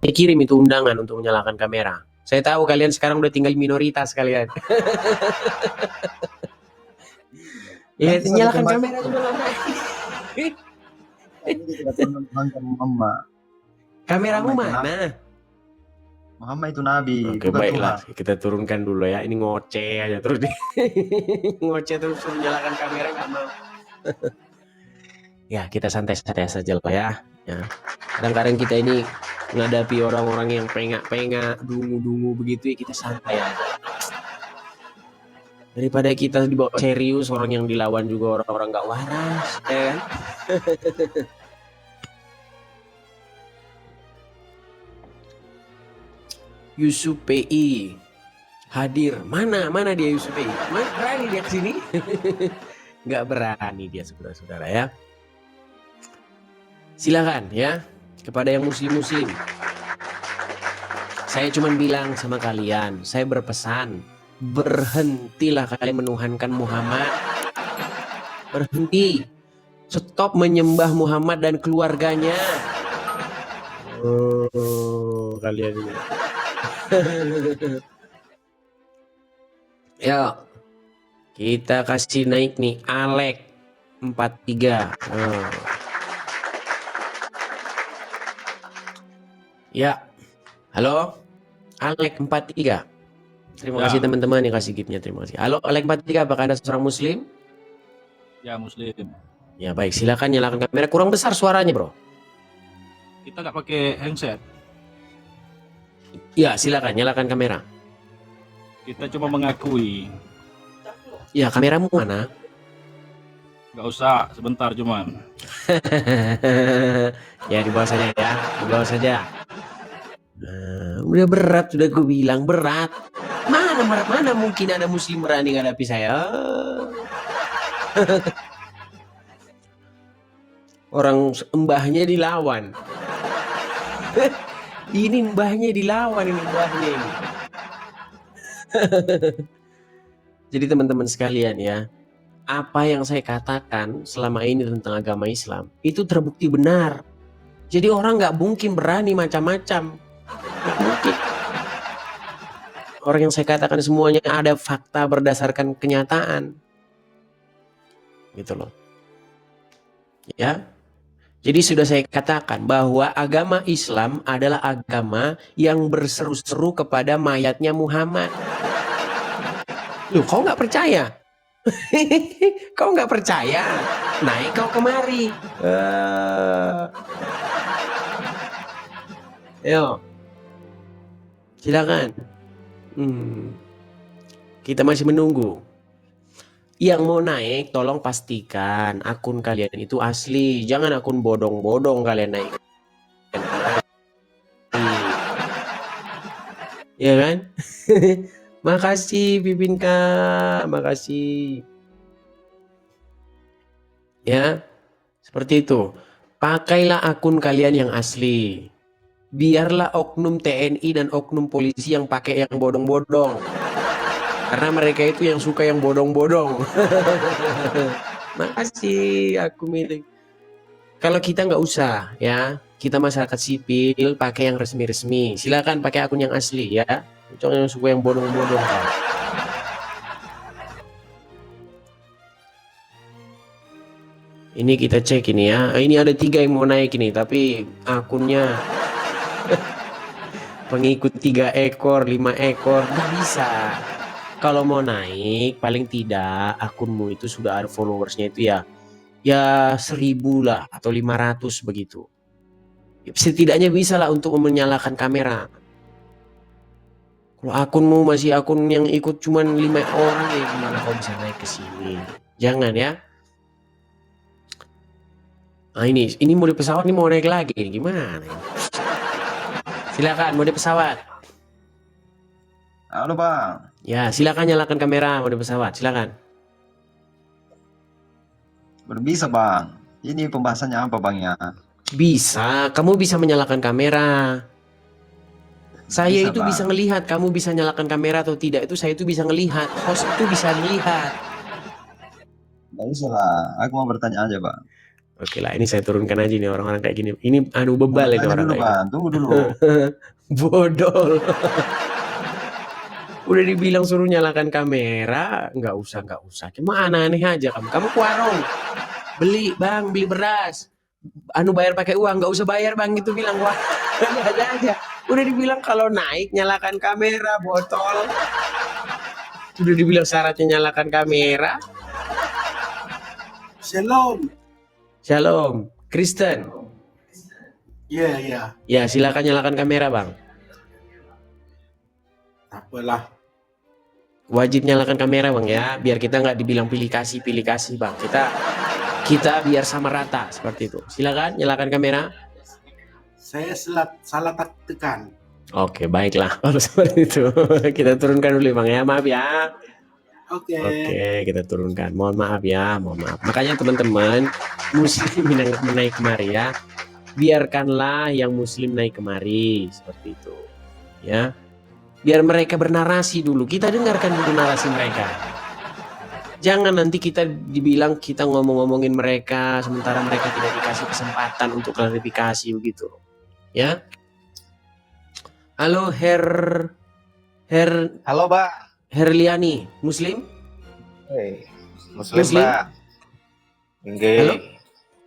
Saya kirim itu undangan untuk menyalakan kamera. Saya tahu kalian sekarang udah tinggal minoritas kalian. Ya, Nanti satu nyalakan kembali. kamera juga nggak naik. Ini kita turunkan Muhammad. Kameramu Muhammad itu mana? Muhammad itu Nabi, Oke, bukan baiklah. Tuhan. Kita turunkan dulu ya. Ini ngoceh aja terus. Ngoceh terus suruh nyalakan kamera nggak mau. Ya, kita santai-santai saja lah ya. Kadang-kadang kita ini menghadapi orang-orang yang pengak-pengak, dungu-dungu begitu ya, kita santai aja. Daripada kita dibawa serius, orang yang dilawan juga orang-orang nggak waras, ya kan? Yusuf PI hadir. Mana dia Yusuf PI? Mana berani dia kesini? Nggak berani dia, saudara-saudara ya. Silakan ya, kepada yang muslim-muslim. Saya cuma bilang sama kalian, saya berpesan, berhentilah kalian menuhankan Muhammad. Berhenti. Stop menyembah Muhammad dan keluarganya. Oh, kalian ini. Ya, kita kasih naik nih Alek 43. Ya, halo Alek 43. Terima kasih teman-teman yang kasih giftnya, terima kasih. Halo Alek 43, apakah Anda seorang muslim? Ya, muslim. Ya baik, silakan nyalakan kamera. Kurang besar suaranya bro. Kita nggak pakai handset. Ya silakan nyalakan kamera. Kita cuma mengakui. Ya, kameramu mana? Nggak usah, sebentar cuman. Ya di bawah saja ya, di bawah saja. Udah berat, sudah gue bilang berat. Mana mungkin ada muslim berani menghadapi saya? Orang mbahnya dilawan. Ini mbahnya dilawan, ini mbahnya ini. Jadi teman-teman sekalian ya, apa yang saya katakan selama ini tentang agama Islam itu terbukti benar. Jadi orang nggak mungkin berani macam-macam. Nggak mungkin. Orang yang saya katakan semuanya ada fakta berdasarkan kenyataan. Gitu loh. Ya. Jadi sudah saya katakan bahwa agama Islam adalah agama yang berseru-seru kepada mayatnya Muhammad. Loh, kau nggak percaya? Kau nggak percaya? Naik kau kemari. Ayo. Silakan. Kita masih menunggu. Yang mau naik, tolong pastikan akun kalian itu asli. Jangan akun bodong-bodong kalian naik. Ya kan? Makasih Pipinka, makasih. Ya, seperti itu. Pakailah akun kalian yang asli. Biarlah oknum TNI dan oknum polisi yang pakai yang bodong-bodong. Karena mereka itu yang suka yang bodong-bodong. Makasih, aku milik. Kalau kita nggak usah ya, kita masyarakat sipil pakai yang resmi-resmi. Silakan pakai akun yang asli ya. Jangan yang suka yang bodong-bodong. Ini kita cek ini ya. Ini ada 3 yang mau naik ini, tapi akunnya pengikut 3 ekor, 5 ekor, nggak bisa. Kalau mau naik, paling tidak akunmu itu sudah ada followersnya itu ya 1000 lah atau 500 begitu. Setidaknya bisa lah untuk menyalakan kamera. Kalau akunmu masih akun yang ikut cuman 5 orang ya gimana kau bisa naik ke sini? Jangan ya. Nah ini mode pesawat ini mau naik lagi, gimana? Silakan mode pesawat. Halo bang. Ya silakan nyalakan kamera mode pesawat, silakan. Berbisa bang. Ini pembahasannya apa bang ya? Bisa, kamu bisa menyalakan kamera. Saya itu bisa ngelihat kamu bisa nyalakan kamera atau tidak, itu saya itu bisa ngelihat. Host itu bisa ngelihat. Nggak usah lah, aku mau bertanya aja bang. Oke lah, ini saya turunkan aja nih orang-orang kayak gini. Ini bebal ini Tanya orang dulu kayak bang, tunggu dulu. gini. Bodol. Udah dibilang suruh nyalakan kamera, nggak usah. Cuma aneh-aneh aja kamu. Kamu ke warung, beli bang, beli beras. Bayar pakai uang, nggak usah bayar bang, itu bilang wah ada aja. Udah dibilang kalau naik nyalakan kamera, botol. Sudah dibilang syaratnya nyalakan kamera. Shalom, Kristen. Iya. Ya silakan nyalakan kamera bang. Apalah. Wajib nyalakan kamera bang ya, biar kita nggak dibilang pilih kasih bang. Kita biar sama rata seperti itu. Silakan nyalakan kamera. Saya salah tekan. Oke baiklah kalau seperti itu kita turunkan dulu bang ya, maaf ya. Oke. Oke kita turunkan. Mohon maaf ya, mohon maaf. Makanya teman-teman muslim yang naik kemari ya, biarkanlah yang muslim naik kemari seperti itu ya. Biar mereka bernarasi dulu, kita dengarkan dulu narasi mereka. Jangan nanti kita dibilang kita ngomong-ngomongin mereka sementara mereka tidak dikasih kesempatan untuk klarifikasi begitu. Ya. Halo Halo, Mbak. Herliani, muslim? Hey, Muslim, Muslim? Mbak. Nggih. Halo?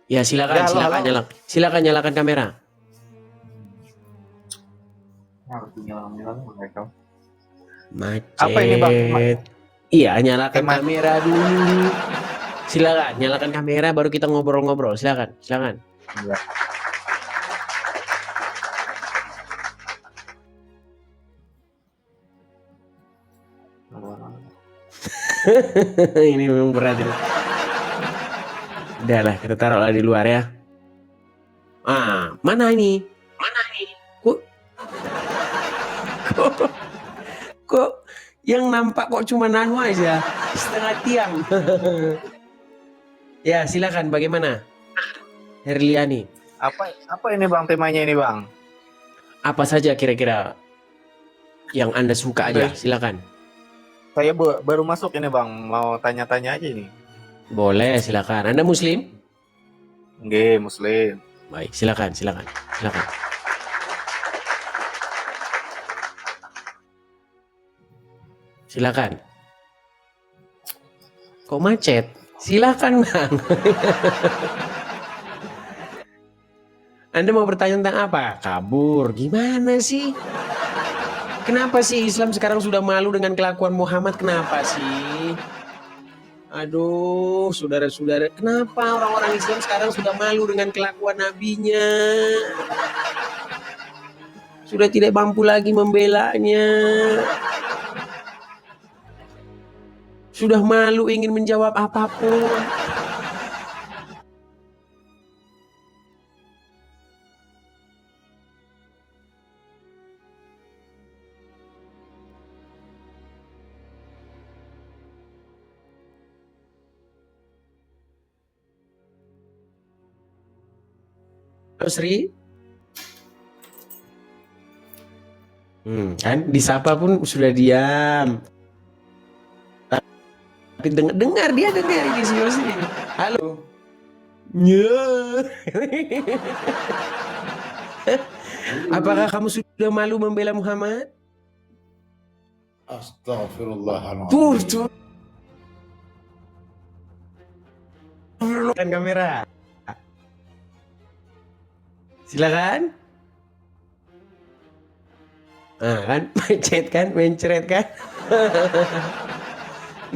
Ya, silakan, Ya, halo, silakan halo. silakan nyalakan kamera. Macet. Apa ini, Bang? Iya, nyalakan Teman. kamera dulu. Silakan, nyalakan kamera baru kita ngobrol-ngobrol. Silakan. Iya. Ini memang berat ini. Udah lah, kita taruhlah di luar ya. Mana ini? Kok yang nampak kok cuma nanu aja, setengah tiang. Ya, silakan bagaimana? Herliani, Apa ini, Bang, temanya ini, Bang? apa saja kira-kira yang Anda suka aja, silakan. Saya baru masuk ini, Bang. Mau tanya-tanya aja ini. Boleh, silakan. Anda muslim? Nggih, Muslim. Baik, silakan. Silakan. Kok macet? Silakan, Bang. Anda mau bertanya tentang apa? Kabur. Gimana sih? Kenapa sih Islam sekarang sudah malu dengan kelakuan Muhammad? Kenapa sih? Aduh, saudara-saudara, kenapa orang-orang Islam sekarang sudah malu dengan kelakuan nabinya? Sudah tidak mampu lagi membelanya. Sudah malu ingin menjawab apapun. Halo Sri. Kan disapa pun sudah diam. Tapi dengar dia ini si Yosri. Halo. Apakah kamu sudah malu membela Muhammad? Astagfirullahaladzim. Tuh. Kan kamera. Silakan. Kan mencret kan.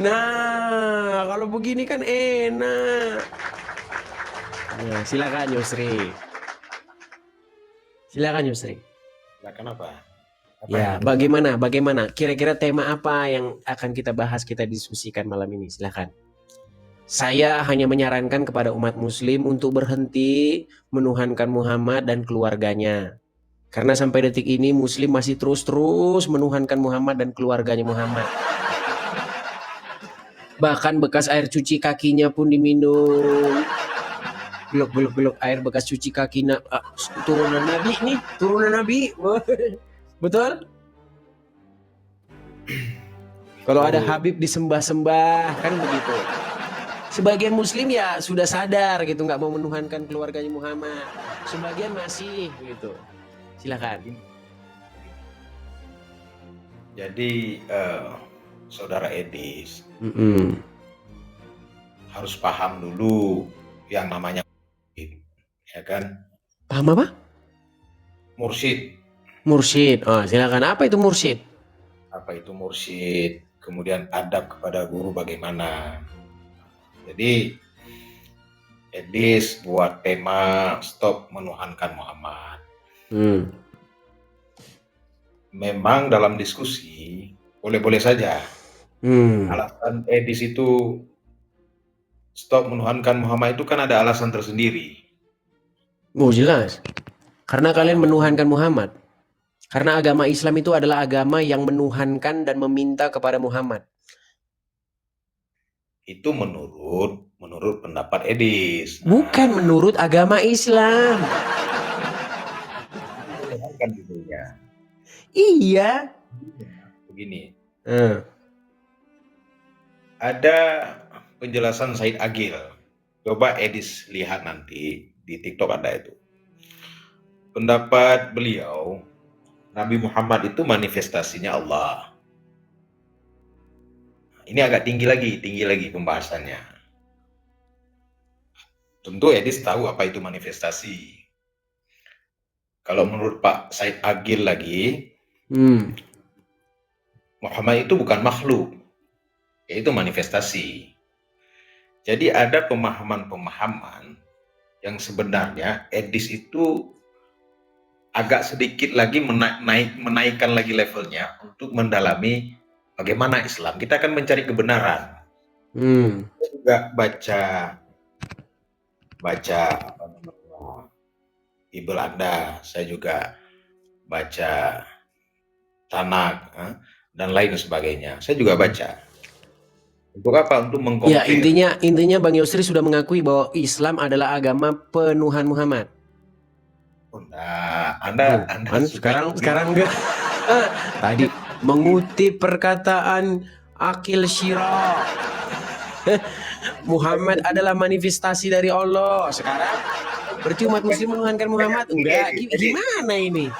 Nah, kalau begini kan enak. Nah, silakan Yusri. Silakan apa? Ya, bagaimana? Kira-kira tema apa yang akan kita bahas, kita diskusikan malam ini? Silakan. Saya hanya menyarankan kepada umat muslim untuk berhenti menuhankan Muhammad dan keluarganya. Karena sampai detik ini muslim masih terus menuhankan Muhammad dan keluarganya Muhammad. Bahkan bekas air cuci kakinya pun diminum. Belok air bekas cuci kakinya. Turunan Nabi. Betul? Kalau ada Habib disembah-sembah, kan begitu. Sebagian Muslim ya sudah sadar gitu, nggak mau menuhankan keluarganya Muhammad. Sebagian masih gitu. Silakan. Jadi saudara Edis Mm-mm. harus paham dulu yang namanya mursyid, ya kan? Paham apa? Mursyid, Mursyid. Oh, silakan. Apa itu mursyid? apa itu mursyid? Kemudian adab kepada guru bagaimana? Jadi Edis buat tema stop menuhankan Muhammad. Hmm. Memang dalam diskusi boleh-boleh saja. Hmm. Alasan Edis itu stop menuhankan Muhammad itu kan ada alasan tersendiri. Oh, jelas. Karena kalian menuhankan Muhammad. Karena agama Islam itu adalah agama yang menuhankan dan meminta kepada Muhammad. Itu menurut pendapat Edis. Bukan menurut agama Islam. Kan judulnya. Iya. Begini, Hmm. ada penjelasan Said Agil. Coba Edis lihat nanti di TikTok ada itu. Pendapat beliau, Nabi Muhammad itu manifestasinya Allah. Ini agak tinggi lagi pembahasannya. Tentu Edis tahu apa itu manifestasi. Kalau menurut Pak Said Agil lagi, Hmm. Muhammad itu bukan makhluk, yaitu manifestasi. Jadi ada pemahaman-pemahaman yang sebenarnya Edis itu agak sedikit lagi menaikkan lagi levelnya untuk mendalami bagaimana Islam. Kita akan mencari kebenaran. Hmm. Saya juga baca apa namanya, Bible Anda, saya juga baca Tanak dan lain sebagainya. Saya juga baca. Untuk apa? Untuk Ya, mengkompare. intinya Bang Yusri sudah mengakui bahwa Islam adalah agama penuhan Muhammad. Nah, Anda Kan suka sekarang enggak. Tadi mengutip perkataan Akil Syirah. Muhammad adalah manifestasi dari Allah. Sekarang berarti umat muslim menuhankan Muhammad? Enggak. Gimana ini?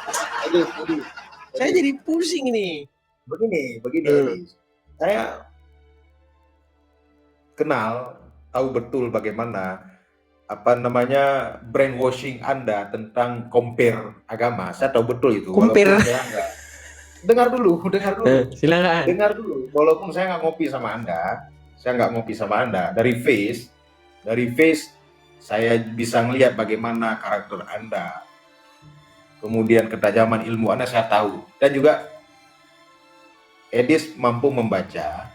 Edis. Saya jadi pusing ini. Begini, Hmm. Edis. Saya kenal, tahu betul bagaimana apa namanya brainwashing Anda tentang compare agama. Saya tahu betul itu. Compare. Walaupun saya enggak. Dengar dulu. Silakan. Dengar dulu. Walaupun saya nggak ngopi sama Anda, dari face saya bisa melihat bagaimana karakter Anda. Kemudian ketajaman ilmu Anda saya tahu. Dan juga Edis mampu membaca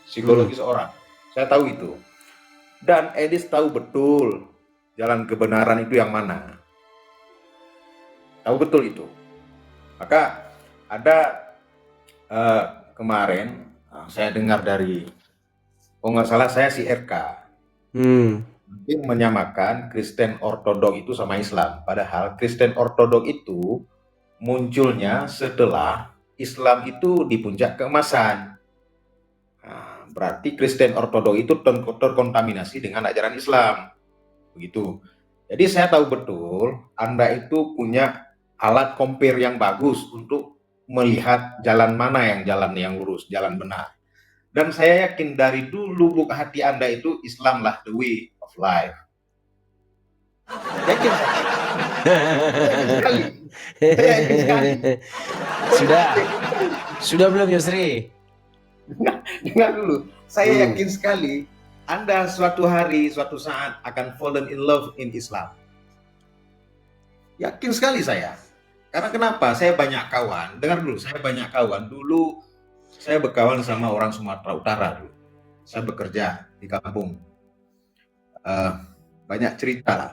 psikologis orang. Saya tahu itu. Dan Edis tahu betul jalan kebenaran itu yang mana. Tahu betul itu. Maka ada kemarin saya dengar dari, kalau nggak salah saya si RK, mungkin menyamakan Kristen Ortodok itu sama Islam. Padahal Kristen Ortodok itu munculnya setelah Islam itu di puncak keemasan. Nah, berarti Kristen Ortodok itu terkontaminasi dengan ajaran Islam. Begitu. Jadi saya tahu betul Anda itu punya alat compare yang bagus untuk melihat jalan mana yang lurus, jalan benar. Dan saya yakin dari dulu lubuk hati Anda itu Islam lah the way of life. Yakin sekali. Saya yakin sekali. Sudah belum Yusri? Dengar dulu. Saya yakin sekali Anda suatu hari, suatu saat akan fallen in love in Islam. Yakin sekali saya. Karena kenapa? Saya banyak kawan. Dengar dulu, saya banyak kawan. Dulu saya berkawan sama orang Sumatera Utara dulu. Saya bekerja di kampung. Banyak cerita lah.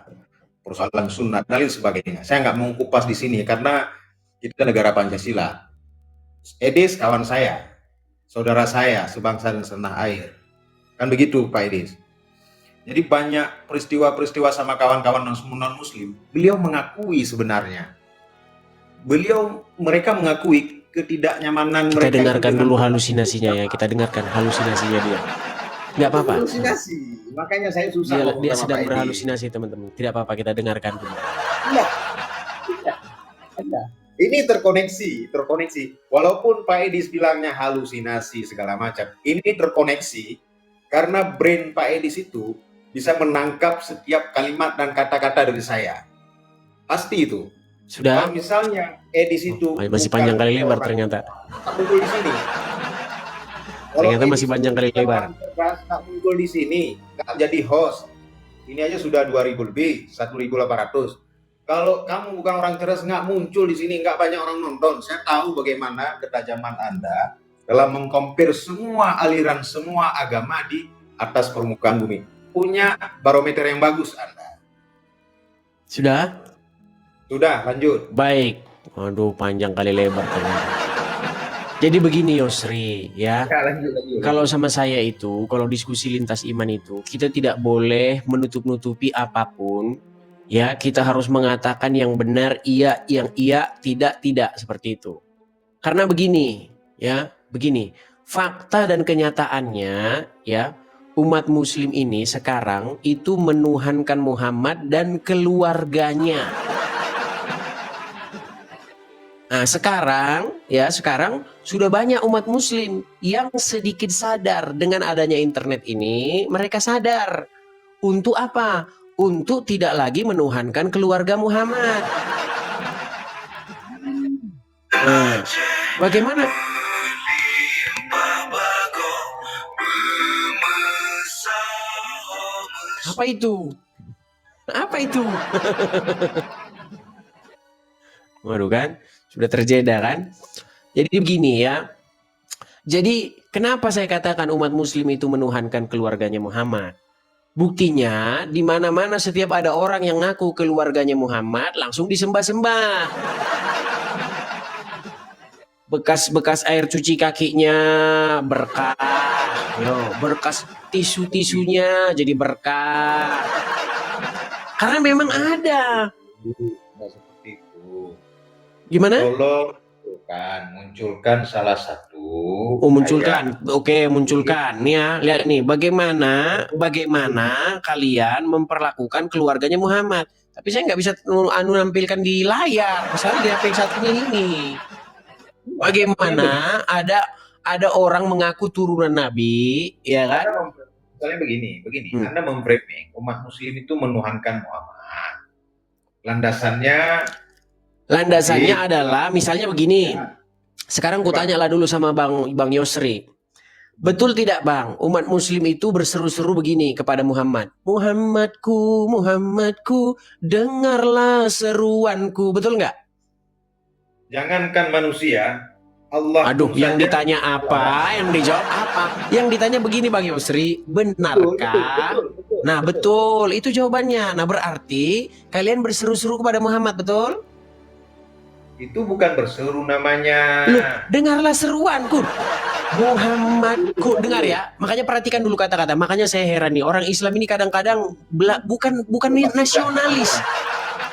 Persoalan sunat dan lain sebagainya. Saya nggak mau kupas di sini karena kita negara Pancasila. Edis kawan saya, saudara saya, sebangsa dan setanah air. Kan begitu Pak Edis. Jadi banyak peristiwa-peristiwa sama kawan-kawan non-muslim. Beliau mengakui sebenarnya. Mereka mengakui ketidaknyamanan Kita mereka. dengarkan dulu halusinasinya ya. Kita dengarkan halusinasinya dia. Nggak apa-apa. Halusinasi. Makanya saya susah Dia, ngomong dia sama sedang Pak Edi. berhalusinasi teman-teman. Tidak apa-apa, kita dengarkan dulu. Iya. Iya. Ada. Ini terkoneksi. Walaupun Pak Edi bilangnya halusinasi segala macam, ini terkoneksi karena brain Pak Edi itu bisa menangkap setiap kalimat dan kata-kata dari saya. Pasti itu. Sudah? Kalau misalnya Edis itu Masih panjang kali lebar ternyata. tak muncul di sini. Ternyata masih panjang kali lebar. Tak muncul di sini, tak jadi host. Ini aja sudah 2.000 lebih, 1.800. Kalau kamu bukan orang cerdas, nggak muncul di sini, nggak banyak orang nonton. Saya tahu bagaimana ketajaman Anda dalam mengkompar semua aliran, semua agama di atas permukaan bumi. Punya barometer yang bagus Anda. Sudah? Sudah, lanjut. Baik. Waduh, panjang kali lebar ternyata. Jadi begini Yosri, ya. Ya, lanjut. Kalau sama saya itu, kalau diskusi lintas iman itu, kita tidak boleh menutup-nutupi apapun. Ya, kita harus mengatakan yang benar, iya, yang iya, tidak, seperti itu. Karena begini, ya, begini. Fakta dan kenyataannya, ya, umat muslim ini sekarang itu menuhankan Muhammad dan keluarganya. Nah, sekarang sudah banyak umat muslim yang sedikit sadar dengan adanya internet ini. Mereka sadar untuk apa? Untuk tidak lagi menuhankan keluarga Muhammad. Nah, bagaimana? Apa itu? Apa itu? Waduh kan? Sudah terjeda kan? Jadi begini ya. Jadi kenapa saya katakan umat muslim itu menuhankan keluarganya Muhammad? Buktinya di mana-mana setiap ada orang yang ngaku keluarganya Muhammad langsung disembah-sembah. Bekas-bekas air cuci kakinya berkah. Berkas tisu-tisunya jadi berkah. Karena memang ada. Seperti itu. Gimana? Tolong munculkan salah satu. Oh, munculkan. Oke, munculkan. Nih ya, lihat nih bagaimana kalian memperlakukan keluarganya Muhammad. Tapi saya nggak bisa nampilkan di layar. Misalnya di HP satunya ini. Bagaimana ada orang mengaku turunan Nabi, ya kan? Misalnya begini. Anda memframing umat muslim itu menuhankan Muhammad. Landasannya adalah misalnya begini. Sekarang kutanyalah dulu sama Bang Yosri. Betul tidak Bang? Umat muslim itu berseru-seru begini kepada Muhammad. Muhammadku, dengarlah seruanku. Betul nggak? Jangankan manusia, Allah. Aduh, yang ditanya apa? Yang dijawab apa? Yang ditanya begini Bang Yosri, benarkah? Betul. Nah betul, itu jawabannya. Nah berarti kalian berseru-seru kepada Muhammad, betul? Itu bukan berseru namanya. Loh, dengarlah seruanku. Muhammadku, dengar ya. Makanya perhatikan dulu kata-kata. Makanya saya heran nih, orang Islam ini kadang-kadang bukan nasionalis.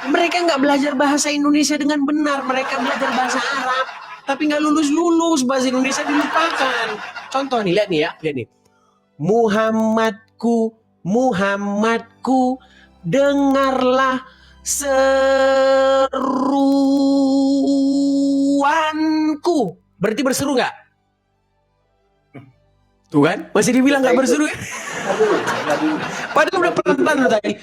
Mereka nggak belajar bahasa Indonesia dengan benar. Mereka belajar bahasa Arab, tapi nggak lulus bahasa Indonesia dilupakan. Contoh nih, lihat nih ya, lihat nih. Muhammadku, dengarlah seruanku. Berarti berseru nggak? Tuh kan? Masih dibilang nggak berseru. Padahal udah pelan-pelan loh tadi.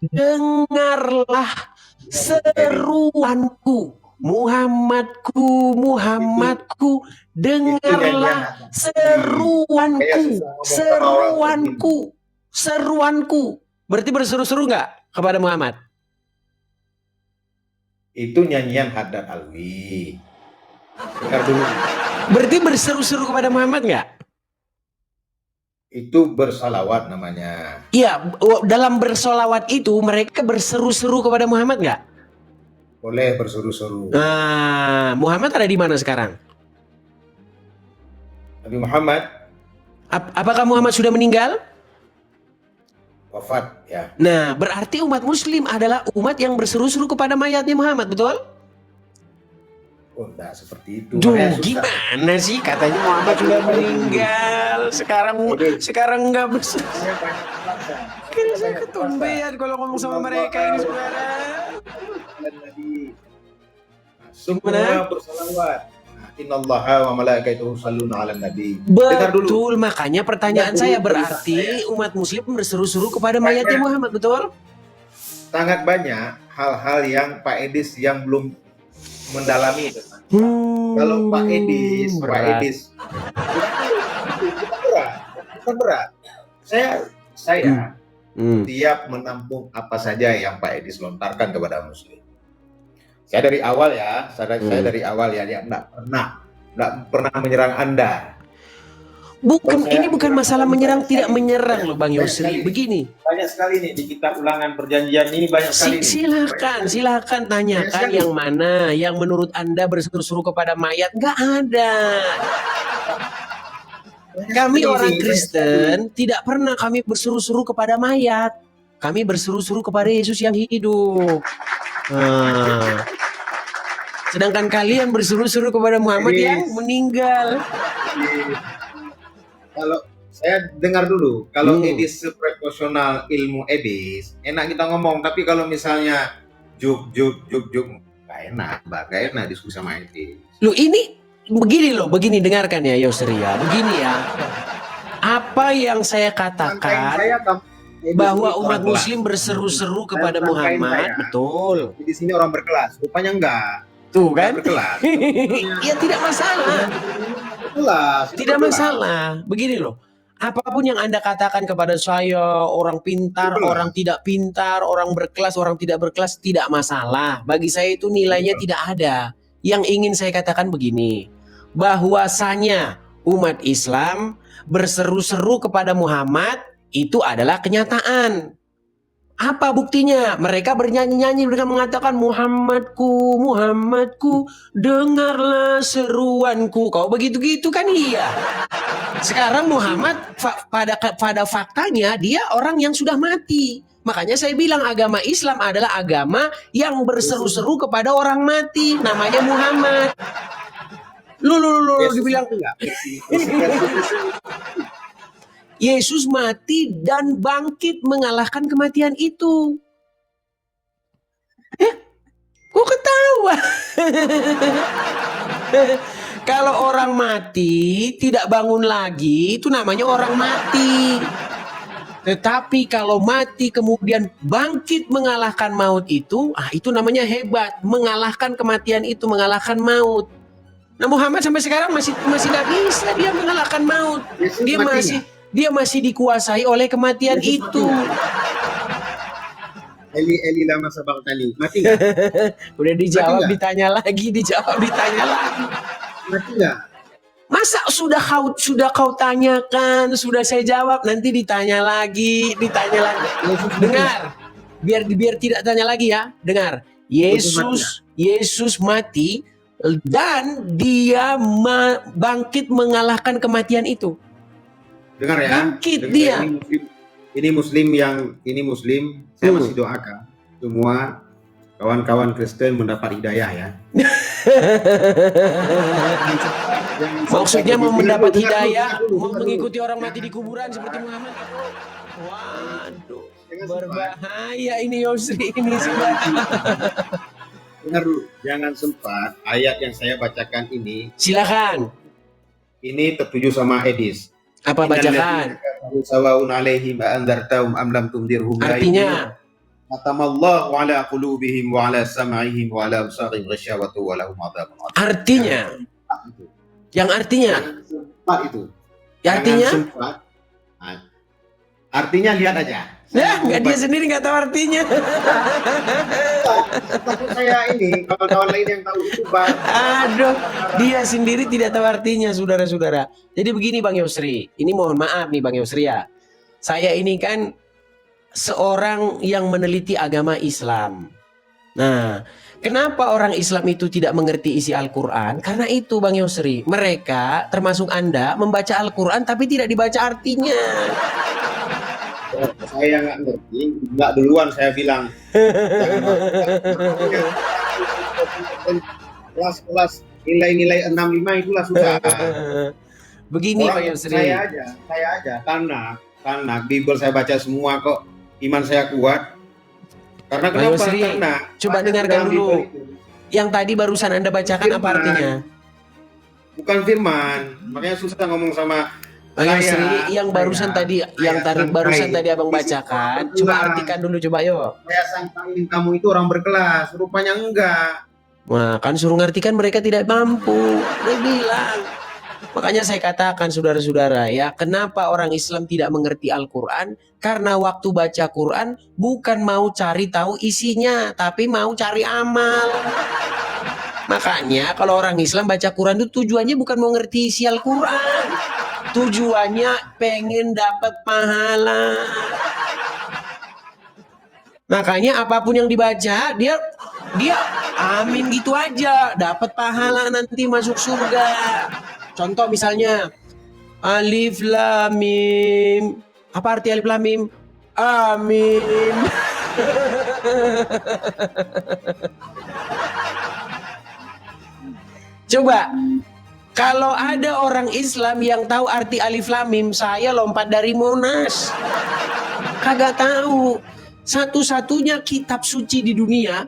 Dengarlah seruanku. Muhammadku, dengarlah seruanku. Berarti berseru-seru nggak kepada Muhammad? Itu nyanyian Haddad Alwi. Dengar dulu. Berarti berseru-seru kepada Muhammad nggak? Itu bersalawat namanya. Iya, dalam bersolawat itu mereka berseru-seru kepada Muhammad nggak? Boleh berseru-seru. Nah, Muhammad ada di mana sekarang? Nabi Muhammad. Apakah Muhammad sudah meninggal? Wafat, ya. Nah, berarti umat muslim adalah umat yang berseru-seru kepada mayatnya Muhammad, betul? Oh, enggak seperti itu. Duh, gimana sih? Katanya Muhammad sudah meninggal. sekarang nggak bisa. Saya banyak puasa. Kira saya ketumbean kalau ngomong sama mereka ini, saudara. Semua bersalawat. Innallaha wa malaikatahu yusholluna 'alan nabi. Dengar dulu. Betul, makanya pertanyaan saya berarti umat muslim berseru-seru kepada mayatnya Muhammad, betul? Sangat banyak hal-hal yang Pak Edis yang belum mendalami tentang. Kalau Pak Edis, bukan berat. Saya tiap menampung apa saja yang Pak Edis lontarkan kepada muslim. Saya dari awal ya, dia enggak pernah menyerang Anda. Ini bukan masalah menyerang tidak menyerang loh Bang Yosri. Begini. Banyak sekali nih di kitab ulangan perjanjian ini banyak sekali. Silakan tanyakan yang mana yang menurut Anda berseru-seru kepada mayat. Nggak ada. Kami orang Kristen tidak pernah kami berseru-seru kepada mayat. Kami berseru-seru kepada Yesus yang hidup. Sedangkan kalian berseru-seru kepada Muhammad yang meninggal. Kalau saya dengar dulu, kalau Edis seproporsional ilmu Edis, enak kita ngomong. Tapi kalau misalnya juk, gak enak diskusi sama Edis. Loh ini begini dengarkan ya Yosri ya, begini ya. Apa yang saya katakan bahwa umat muslim berseru-seru kepada Muhammad, betul. Di sini orang berkelas, rupanya enggak. Tuh kan? Berkelas. Ya tidak masalah. Tidak masalah. Begini loh. Apapun yang Anda katakan kepada saya, orang pintar, orang tidak pintar, orang berkelas, orang tidak berkelas, tidak masalah. Bagi saya itu nilainya tidak ada. Yang ingin saya katakan begini, bahwasanya umat Islam berseru-seru kepada Muhammad itu adalah kenyataan. Apa buktinya? Mereka bernyanyi-nyanyi dengan mengatakan Muhammadku, Muhammadku, dengarlah seruanku. Kau begitu-gitu kan iya. Sekarang Muhammad pada faktanya dia orang yang sudah mati. Makanya saya bilang agama Islam adalah agama yang berseru-seru kepada orang mati. Namanya Muhammad. Lu dibilang Yesus mati dan bangkit mengalahkan kematian itu. Kok ketawa? Kalau orang mati tidak bangun lagi, itu namanya orang mati. Tetapi kalau mati kemudian bangkit mengalahkan maut itu namanya hebat. Mengalahkan kematian itu, mengalahkan maut. Nah Muhammad sampai sekarang masih nggak bisa dia mengalahkan maut. Dia masih dikuasai oleh kematian itu. Eli lama sabak tali. Mati nggak? Udah dijawab, ditanya lagi. Mati nggak? Masa sudah kau tanyakan, sudah saya jawab, nanti ditanya lagi. Dengar, biar tidak tanya lagi ya. Dengar, Yesus mati dan dia bangkit mengalahkan kematian itu. Dengar ya. Bangkit dia. Ini muslim, saya masih doakan semua kawan-kawan Kristen mendapat hidayah ya. Maksudnya mau mendapat hidayah, mau mengikuti orang mati di kuburan seperti Muhammad. Waduh, berbahaya ini Yosri ini sudah. Dengar dulu, jangan sempat ayat yang saya bacakan ini. Silakan. Ini tertuju sama Edis. Apa bacakan? Artinya Atamallahu ala qulubihim wa ala sam'ihim wa ala absarihim ghisyawatu wa lahum adzabun adzim. Artinya yang artinya sempat itu. Artinya sempat. Artinya lihat aja. Ya, dia sendiri nggak tahu artinya. Saya ini kawan-kawan lain yang tahu itu Bang. Aduh, dia sendiri tidak tahu artinya, saudara-saudara. Jadi begini Bang Yosri, ini mohon maaf nih Bang Yosri ya. Saya ini kan seorang yang meneliti agama Islam. Nah, kenapa orang Islam itu tidak mengerti isi Al-Quran? Karena itu Bang Yosri, mereka termasuk Anda membaca Al-Quran tapi tidak dibaca artinya. Saya nggak ngerti, nggak duluan saya bilang. Kelas nilai-nilai 65 itulah sudah. Begini Pak Orang Yusri. saya aja karena Bible saya baca semua kok, iman saya kuat. Karena Pak kenapa? Yusri, Karena coba banyak dengarkan dalam dulu. Bible itu Yang tadi barusan Anda bacakan apa Firman. artinya? bukan firman, makanya susah ngomong sama Bang saya. Yusri, yang barusan tadi, yang barusan tadi abang bacakan, coba artikan dulu coba yuk. Saya sangkain kamu itu orang berkelas, rupanya enggak. Wah, kan suruh ngartikan mereka tidak mampu. Dia bilang. Makanya saya katakan saudara-saudara ya, kenapa orang Islam tidak mengerti Al-Quran? Karena waktu baca Quran bukan mau cari tahu isinya, tapi mau cari amal. Makanya kalau orang Islam baca Quran itu tujuannya bukan mau ngerti isi Al-Quran. Tujuannya pengen dapat pahala. Makanya apapun yang dibaca dia amin gitu aja, dapat pahala nanti masuk surga. Contoh misalnya Alif Lam Mim. Apa arti Alif Lam Mim? Amin. Coba kalau ada orang Islam yang tahu arti Alif Lam Mim, saya lompat dari Monas. Kagak tahu. Satu-satunya kitab suci di dunia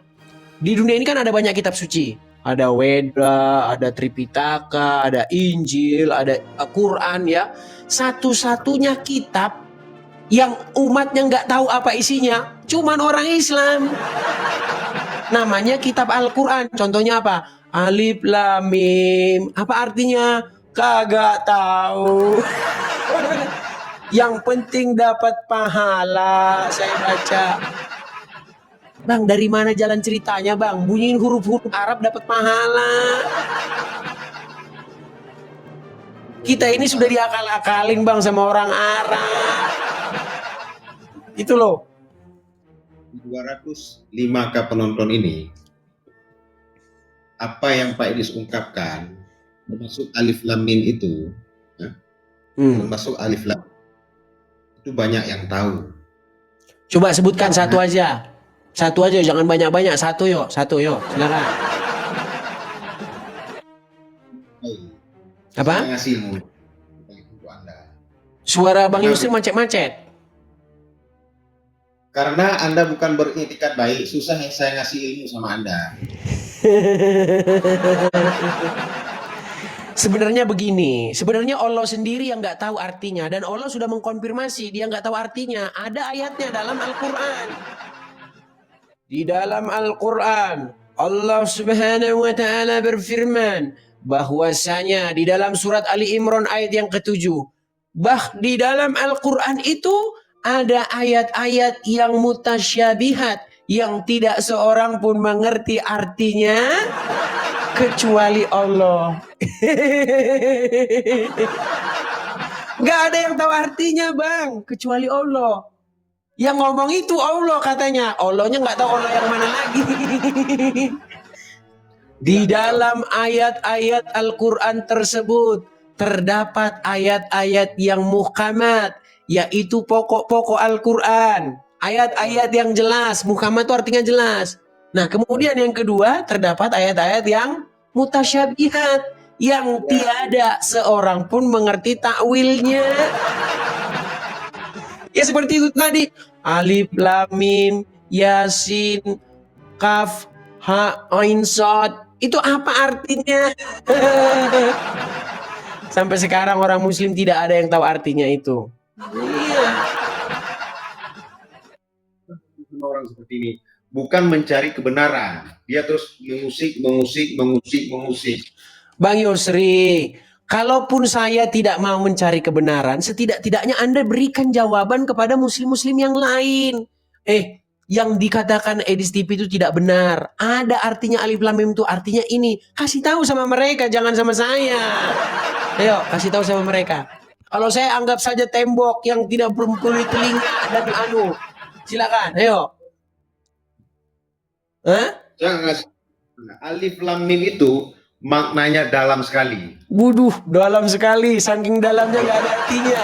ini kan ada banyak kitab suci. Ada Weda, ada Tripitaka, ada Injil, ada Quran ya. Satu-satunya kitab yang umatnya nggak tahu apa isinya, cuman orang Islam. Namanya kitab Al-Quran. Contohnya apa? Alif Lam Mim. Apa artinya? Kagak tahu. Yang penting dapat pahala. Saya baca. Bang, dari mana jalan ceritanya bang? Bunyiin huruf-huruf Arab dapat pahala. Kita ini sudah diakal-akalin bang sama orang Arab. Itu loh. 205K penonton ini, apa yang Pak Idris ungkapkan, termasuk Alif Lam Mim itu, termasuk Alif Lam, itu banyak yang tahu. Coba sebutkan satu aja. Satu aja, jangan banyak-banyak. Satu yuk, silakan. Apa? Saya ngasih ilmu untuk Anda. Suara Bang Yusri macet-macet. Karena Anda bukan beretikat baik, susah saya ngasih ilmu sama Anda. Sebenarnya begini, sebenarnya Allah sendiri yang nggak tahu artinya, dan Allah sudah mengkonfirmasi dia nggak tahu artinya. Ada ayatnya dalam Al-Quran. Di dalam Al-Quran, Allah Subhanahu wa Ta'ala berfirman bahwasanya di dalam surat Ali Imran ayat yang ke-7, di dalam Al-Quran itu ada ayat-ayat yang mutasyabihat, yang tidak seorang pun mengerti artinya kecuali Allah. Gak ada yang tahu artinya bang, kecuali Allah. Yang ngomong itu Allah katanya. Allahnya nggak tahu Allah yang mana lagi. Di dalam ayat-ayat Al-Quran tersebut terdapat ayat-ayat yang muhkamat, yaitu pokok-pokok Al-Quran. Ayat-ayat yang jelas. Muhkamat itu artinya jelas. Nah kemudian yang kedua terdapat ayat-ayat yang mutasyabihat, yang tiada seorang pun mengerti takwilnya. Ya seperti itu tadi. Alif Lam Mim, Yasin, Kaf, Ha, Ain, Shad. Itu apa artinya? Sampai sekarang orang muslim tidak ada yang tahu artinya itu. Iya. Orang seperti ini bukan mencari kebenaran, dia terus mengusik. Bang Yusri, kalaupun saya tidak mau mencari kebenaran, setidak-tidaknya Anda berikan jawaban kepada muslim-muslim yang lain. Yang dikatakan Edis TV itu tidak benar. Ada artinya Alif Lam Mim itu artinya ini. Kasih tahu sama mereka, jangan sama saya. Ayo, kasih tahu sama mereka. Kalau saya anggap saja tembok yang tidak mempunyai telinga dan silakan. Ayo. Alif Lam Mim itu maknanya dalam sekali. Wuduh, dalam sekali. Saking dalamnya gak ada artinya.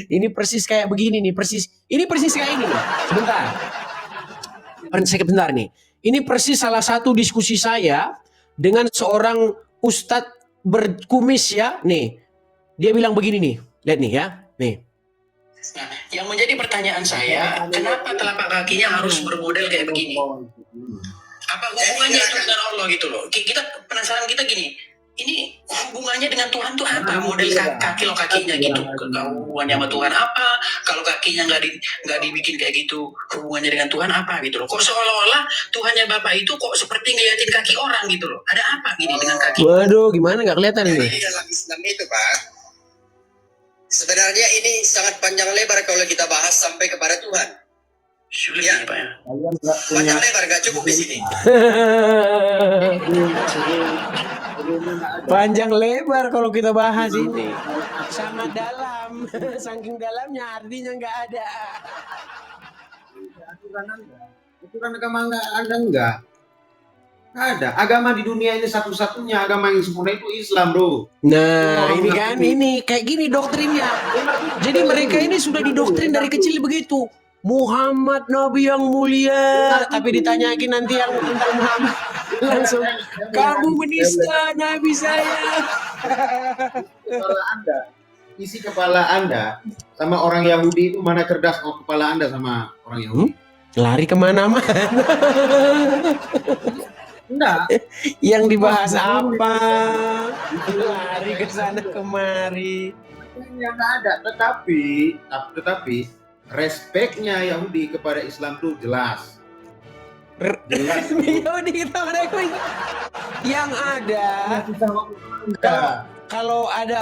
Ini persis kayak begini nih. Ini persis kayak ini nih. Sebentar nih. Ini persis salah satu diskusi saya dengan seorang ustadz berkumis ya, nih. Dia bilang begini nih, lihat nih ya, nih. Nah, yang menjadi pertanyaan saya, kenapa telapak kakinya harus bermodel kayak begini? Apa hubungannya itu dengan Allah gitu loh? Kita penasaran kita gini, ini hubungannya dengan Tuhan tuh apa? Model kaki lo kakinya gitu, hubungannya sama Tuhan apa? Kalau kakinya nggak dibikin kayak gitu, hubungannya dengan Tuhan apa gitu loh? Kok seolah-olah Tuhannya Bapak itu kok seperti ngeliatin kaki orang gitu loh? Ada apa gini dengan kaki? Waduh, gimana nggak kelihatan ini? Di dalam Islam itu, Pak, sebenarnya ini sangat panjang lebar kalau kita bahas sampai kepada Tuhan. Sulit ya, Pak ya. Panjang lebar nggak cukup di sini. Panjang lebar kalau kita bahas ini. Sangat dalam, saking dalamnya artinya nggak ada. Aturan agama Anda enggak. Nggak ada. Agama di dunia ini satu-satunya agama yang sempurna itu Islam, bro. Nah, ini kan ini kayak gini doktrinnya. Jadi mereka ini sudah didoktrin dari kecil begitu. Muhammad Nabi yang mulia, tapi ditanyakin nanti yang tentang Muhammad langsung kamu menista Nabi saya. Isi kepala Anda sama orang Yahudi itu mana cerdas kepala Anda sama orang Yahudi? Lari kemana-mana. Enggak. Yang dibahas apa? Lari ke sana kemari. Yang enggak ada, tetapi respeknya Yahudi kepada Islam itu jelas. Yahudi kita mereka yang ada. Kalau ada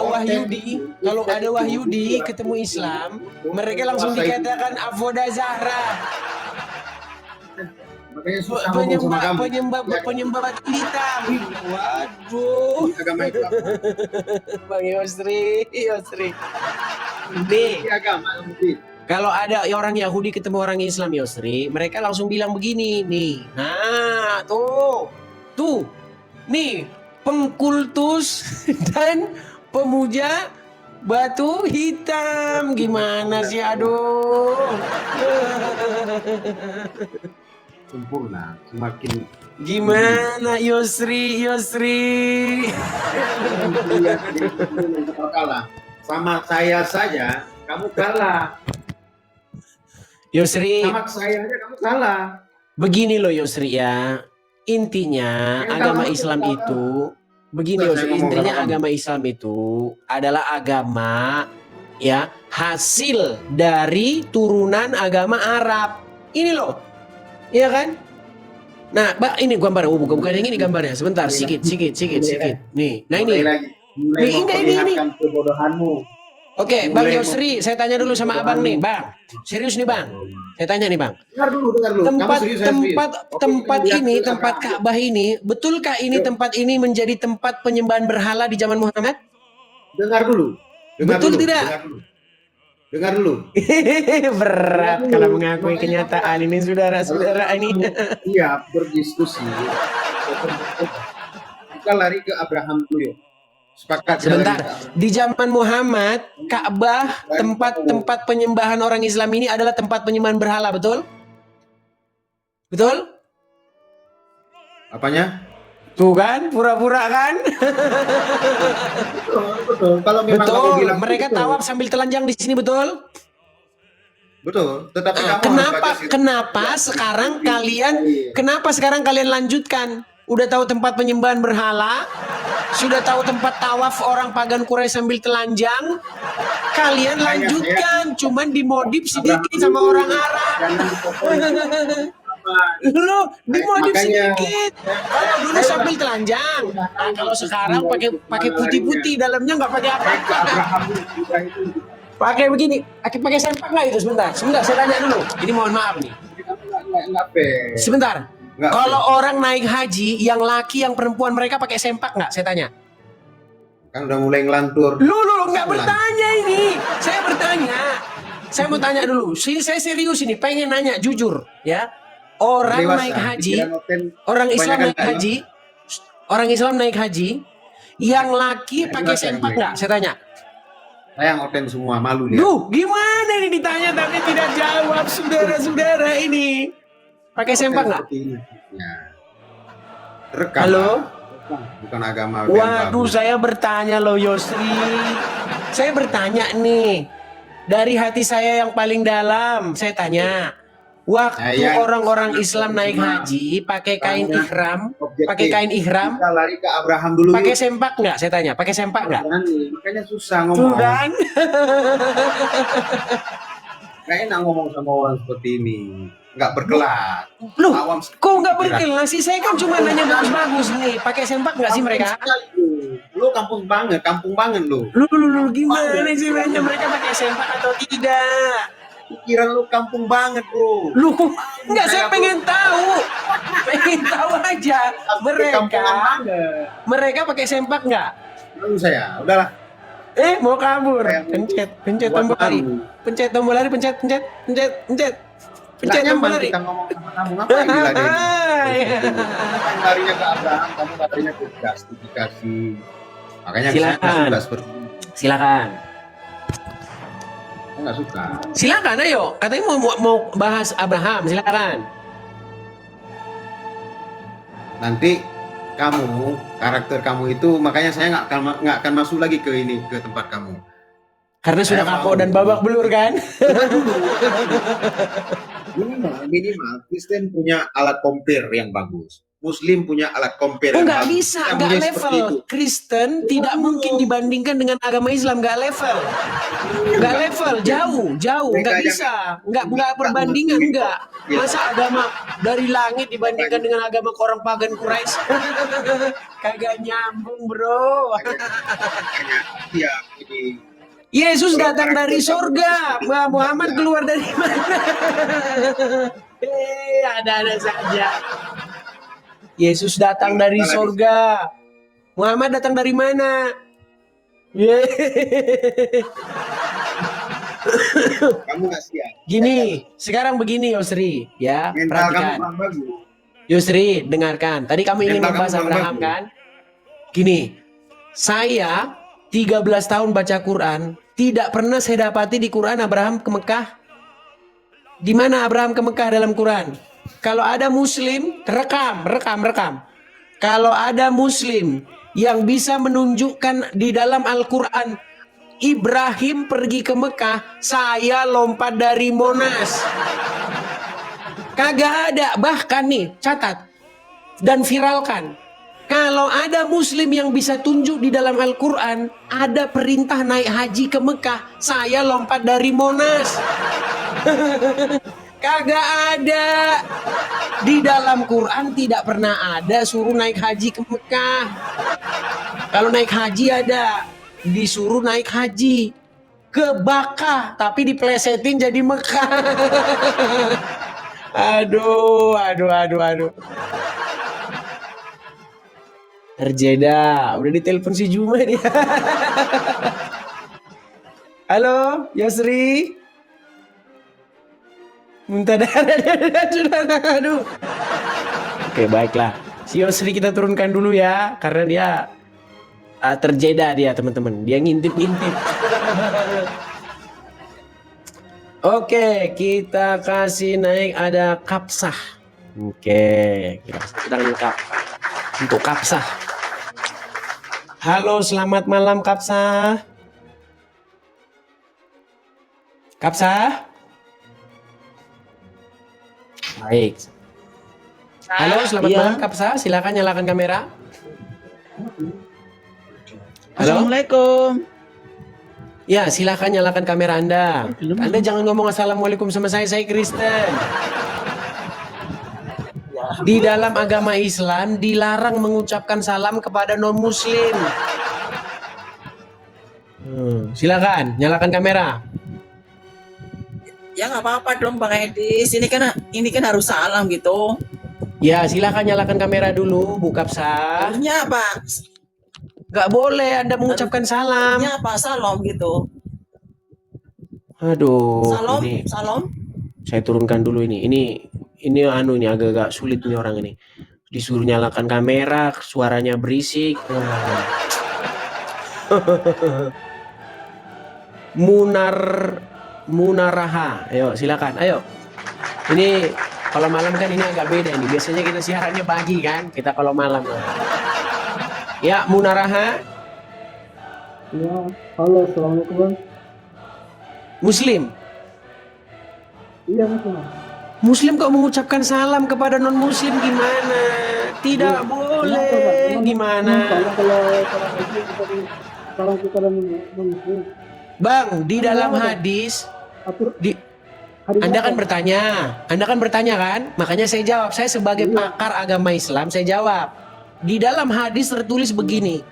Wahyudi ketemu Islam, mereka langsung dikatakan Avoda Zahra. Penyembah hitam. Waduh. Bang Yosri. Nih. Kalau ada orang Yahudi ketemu orang Islam, Yosri, mereka langsung bilang begini nih. Nah, tuh, nih pengkultus dan pemuja batu hitam. Gimana sih, aduh. Sempurna, semakin gimana Yosri? kalah. Sama saya saja, kamu kalah. Yosri, Sama saya aja kamu kalah. begini loh Yosri ya. Intinya agama Islam itu begini Yosri, intinya agama Islam itu adalah agama ya hasil dari turunan agama Arab. Ini loh. Iya kan? Nah, Mbak, ini gambar. Oh, bukan yang ini gambarnya. Sebentar, sedikit. Nih. Nah, ini. Ini. Kebodohanmu. Oke, Bang Yosri, saya tanya dulu sama Abang nih, Bang. Serius nih, Bang. Saya tanya nih, Bang. Dengar dulu. Tempat Ka'bah ini, betulkah ini tempat ini menjadi tempat penyembahan berhala di zaman Muhammad? Dengar dulu. Betul tidak? Dengar dulu. Berat kalau mengakui kenyataan ini, saudara-saudara ini. Iya, berdiskusi. Kita lari ke Abraham dulu ya. Sepakat. Sebentar. Di zaman Muhammad, Ka'bah, tempat penyembahan orang Islam ini adalah tempat penyembahan berhala, betul? Betul? Apanya? Tuh kan, pura-pura kan? Betul. Kalau memang kamu Betul. bilang Mereka betul. tawaf sambil telanjang di sini, betul? Betul. Tetapi kamu Kenapa sekarang kalian lanjutkan? Udah tahu tempat penyembahan berhala, sudah tahu tempat tawaf orang pagan Quraisy sambil telanjang, kalian lanjutkan, cuman dimodif sedikit sama orang Arab. Dulu dimodif sedikit. Kalau dulu sambil telanjang, nah, kalau sekarang pakai putih-putih, dalamnya nggak pakai apa-apa. Pakai begini, pakai sempak nggak itu? Sebentar, saya tanya dulu. Ini mohon maaf nih. Sebentar. Kalau orang naik haji, yang laki, yang perempuan, mereka pakai sempak nggak? Saya tanya. Kan udah mulai ngelantur. Lu nggak bertanya ini. Saya bertanya. Saya mau tanya dulu. Sini saya serius ini, pengen nanya jujur, ya. Orang naik haji, orang Islam naik haji, yang laki pakai sempak nggak? Saya tanya. Saya ngoten semua, malu dia. Duh, gimana ini ditanya tapi tidak jawab, saudara-saudara ini. Pakai sempak nggak? Ya. Rekam. Halo? bukan agama yang Waduh, bagus. saya bertanya loh Yosri. Saya bertanya nih. Dari hati saya yang paling dalam, saya tanya. Waktu Saya- orang-orang Islam naik haji, pakai kain Tanya. ihram, Objektif. pakai kain ihram, Kita lari ke Abraham dulu. pakai yuk. sempak nggak? Saya tanya, pakai sempak nggak? Berani, makanya susah Tuh ngomong. kan? Gak enak ngomong sama orang seperti ini. Nggak berkelas. Loh, Awam kok nggak berkelas sih? Saya kan cuma nanya bagus-bagus nih. Pakai sempak nggak sih mereka? Lu kampung banget lu. Lu gimana sih nanya mereka pakai sempak atau tidak? Pikiran lu kampung banget, bro. Lu nggak, saya pengen tahu aja mereka pakai sempak nggak? Lalu saya, udahlah. Mau kabur. Saya- Pencet tombol lari. Pencet tombol lari, pencet Nggak tombol nyaman lari. kita ngomong sama kamu, ngapain diladenin? Kamu larinya ke Abraham, kamu larinya ke justifikasi. Makanya saya nggak Silakan. suka seperti ini. Silakan. Saya nggak suka. Silakan ayo. Katanya mau bahas Abraham, silakan. Nanti kamu, karakter kamu itu, makanya saya nggak akan masuk lagi ke tempat kamu. Karena sudah Saya kapok mau. dan babak belur kan? Minimal Kristen punya alat compare yang bagus. Muslim punya alat compare Oh yang nggak bagus. bisa, Kita nggak mulai seperti level. itu. Kristen tidak mungkin dibandingkan dengan agama Islam, nggak level. Nggak level, jauh, nggak Mereka bisa, nggak perbandingan, nggak. Iya. Masa agama dari langit dibandingkan dengan agama orang pagan Quraisy? Kagak nyambung, bro. Iya, ini Yesus datang dari surga, Muhammad keluar dari mana? Ada-ada saja. Yesus datang dari surga, Muhammad datang dari mana? kamu nggak siap. Gini, sekarang begini Yosri, ya, Mental kamu perhatikan. kurang bagus. Yosri, dengarkan. Tadi kamu ingin Mental membahas kamu kurang Abraham bagus. kan? Gini, saya 13 tahun baca Quran, tidak pernah saya dapati di Quran Abraham ke Mekah. Di mana Abraham ke Mekah dalam Quran? Kalau ada Muslim, rekam. Kalau ada Muslim yang bisa menunjukkan di dalam Al-Quran Ibrahim pergi ke Mekah, saya lompat dari Monas. Kagak ada. Bahkan nih, catat dan viralkan. Kalau ada Muslim yang bisa tunjuk di dalam Al-Quran ada perintah naik haji ke Mekah, saya lompat dari Monas. Kagak ada. Di dalam Quran tidak pernah ada suruh naik haji ke Mekah. Kalau naik haji ada, disuruh naik haji ke Bakah, tapi diplesetin jadi Mekah. Aduh. Terjeda, udah ditelepon si Juma dia. Halo, Yosri. Minta darah. Aduh. Oke, baiklah. Si Yosri kita turunkan dulu ya, karena dia terjeda dia, teman-teman. Dia ngintip-ngintip. Oke, kita kasih naik ada Kapsah. Oke, kita lengkap untuk Kapsah. Halo, selamat malam Kapsah. Kapsah? Baik. Halo, selamat malam Kapsah. Silakan nyalakan kamera. Halo. Assalamualaikum. Ya, silakan nyalakan kamera Anda. Anda jangan ngomong assalamualaikum sama saya Kristen. Di dalam agama Islam dilarang mengucapkan salam kepada non-muslim. Silakan nyalakan kamera. Ya nggak apa-apa dong Bang Edis. Ini kan harus salam gitu. Ya, silakan nyalakan kamera dulu, Bu Kapsah. Harusnya apa? Gak boleh Anda mengucapkan salam. Harusnya apa? Salam gitu. Aduh, Salam, ini salam. saya turunkan dulu ini. Ini agak-agak sulit nih orang ini. Disuruh nyalakan kamera, suaranya berisik. Munaraha. Ayo, silakan. Ayo. Ini kalau malam kan ini agak beda nih. Biasanya kita siarannya pagi kan. Kita kalau malam. Ya, Munaraha. Ya, halo, assalamualaikum bang. Muslim. Iya Muslim. Muslim kok mengucapkan salam kepada non Muslim gimana? Tidak boleh. Gimana? Kalau kita Muslim. Bang, di dalam hadis Anda kan bertanya kan? Makanya saya jawab. Saya sebagai pakar agama Islam, saya jawab. Di dalam hadis tertulis begini.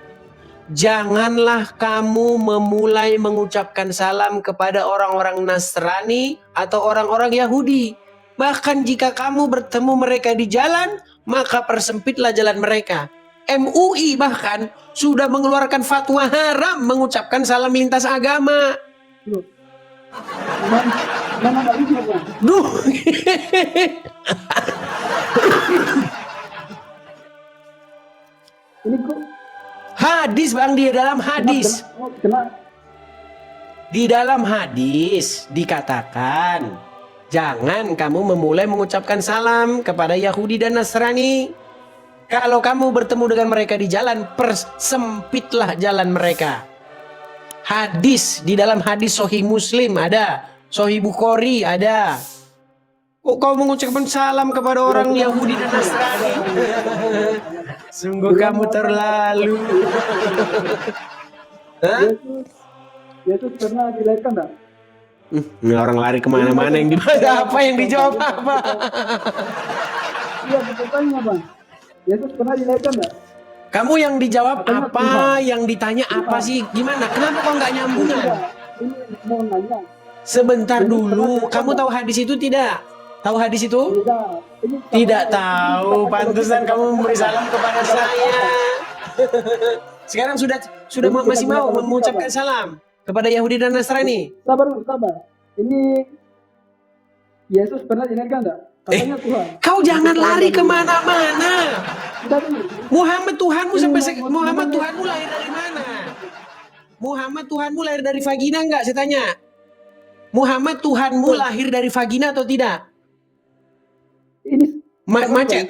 Janganlah kamu memulai mengucapkan salam kepada orang-orang Nasrani atau orang-orang Yahudi. Bahkan jika kamu bertemu mereka di jalan, maka persempitlah jalan mereka. MUI bahkan sudah mengeluarkan fatwa haram mengucapkan salam lintas agama. Duh. Ini kok hadis bang, di dalam hadis. Di dalam hadis dikatakan, jangan kamu memulai mengucapkan salam kepada Yahudi dan Nasrani. Kalau kamu bertemu dengan mereka di jalan, persempitlah jalan mereka. Hadis, di dalam hadis Sahih Muslim ada, Sahih Bukhari ada. Kok kau mengucapkan salam kepada orang Yahudi dan Nasrani? Sungguh kamu terlalu. Yesus pernah dilahirkan enggak? Ini orang lari kemana-mana yang dibaca apa yang dijawab apa? Iya pertanyaannya bang. Yesus pernah dilahirkan enggak? Kamu yang dijawab apa, yang ditanya apa sih? Gimana? Kenapa kau nggak nyambung? Ini mau nanya. Sebentar dulu. Kamu tahu hadis itu tidak? Tahu hadis itu? Tidak tahu. Pantesan kamu memberi salam kepada saya. Sekarang sudah masih mau mengucapkan salam kepada Yahudi dan Nasrani. Sabar. Ini Yesus pernah dilahirkan enggak? Katanya Tuhan. Kau jangan lari kemana-mana. Muhammad Tuhanmu Muhammad Tuhanmu lahir dari mana? Muhammad Tuhanmu lahir dari vagina enggak? Saya tanya. Muhammad Tuhanmu lahir dari vagina atau tidak? Ini macet.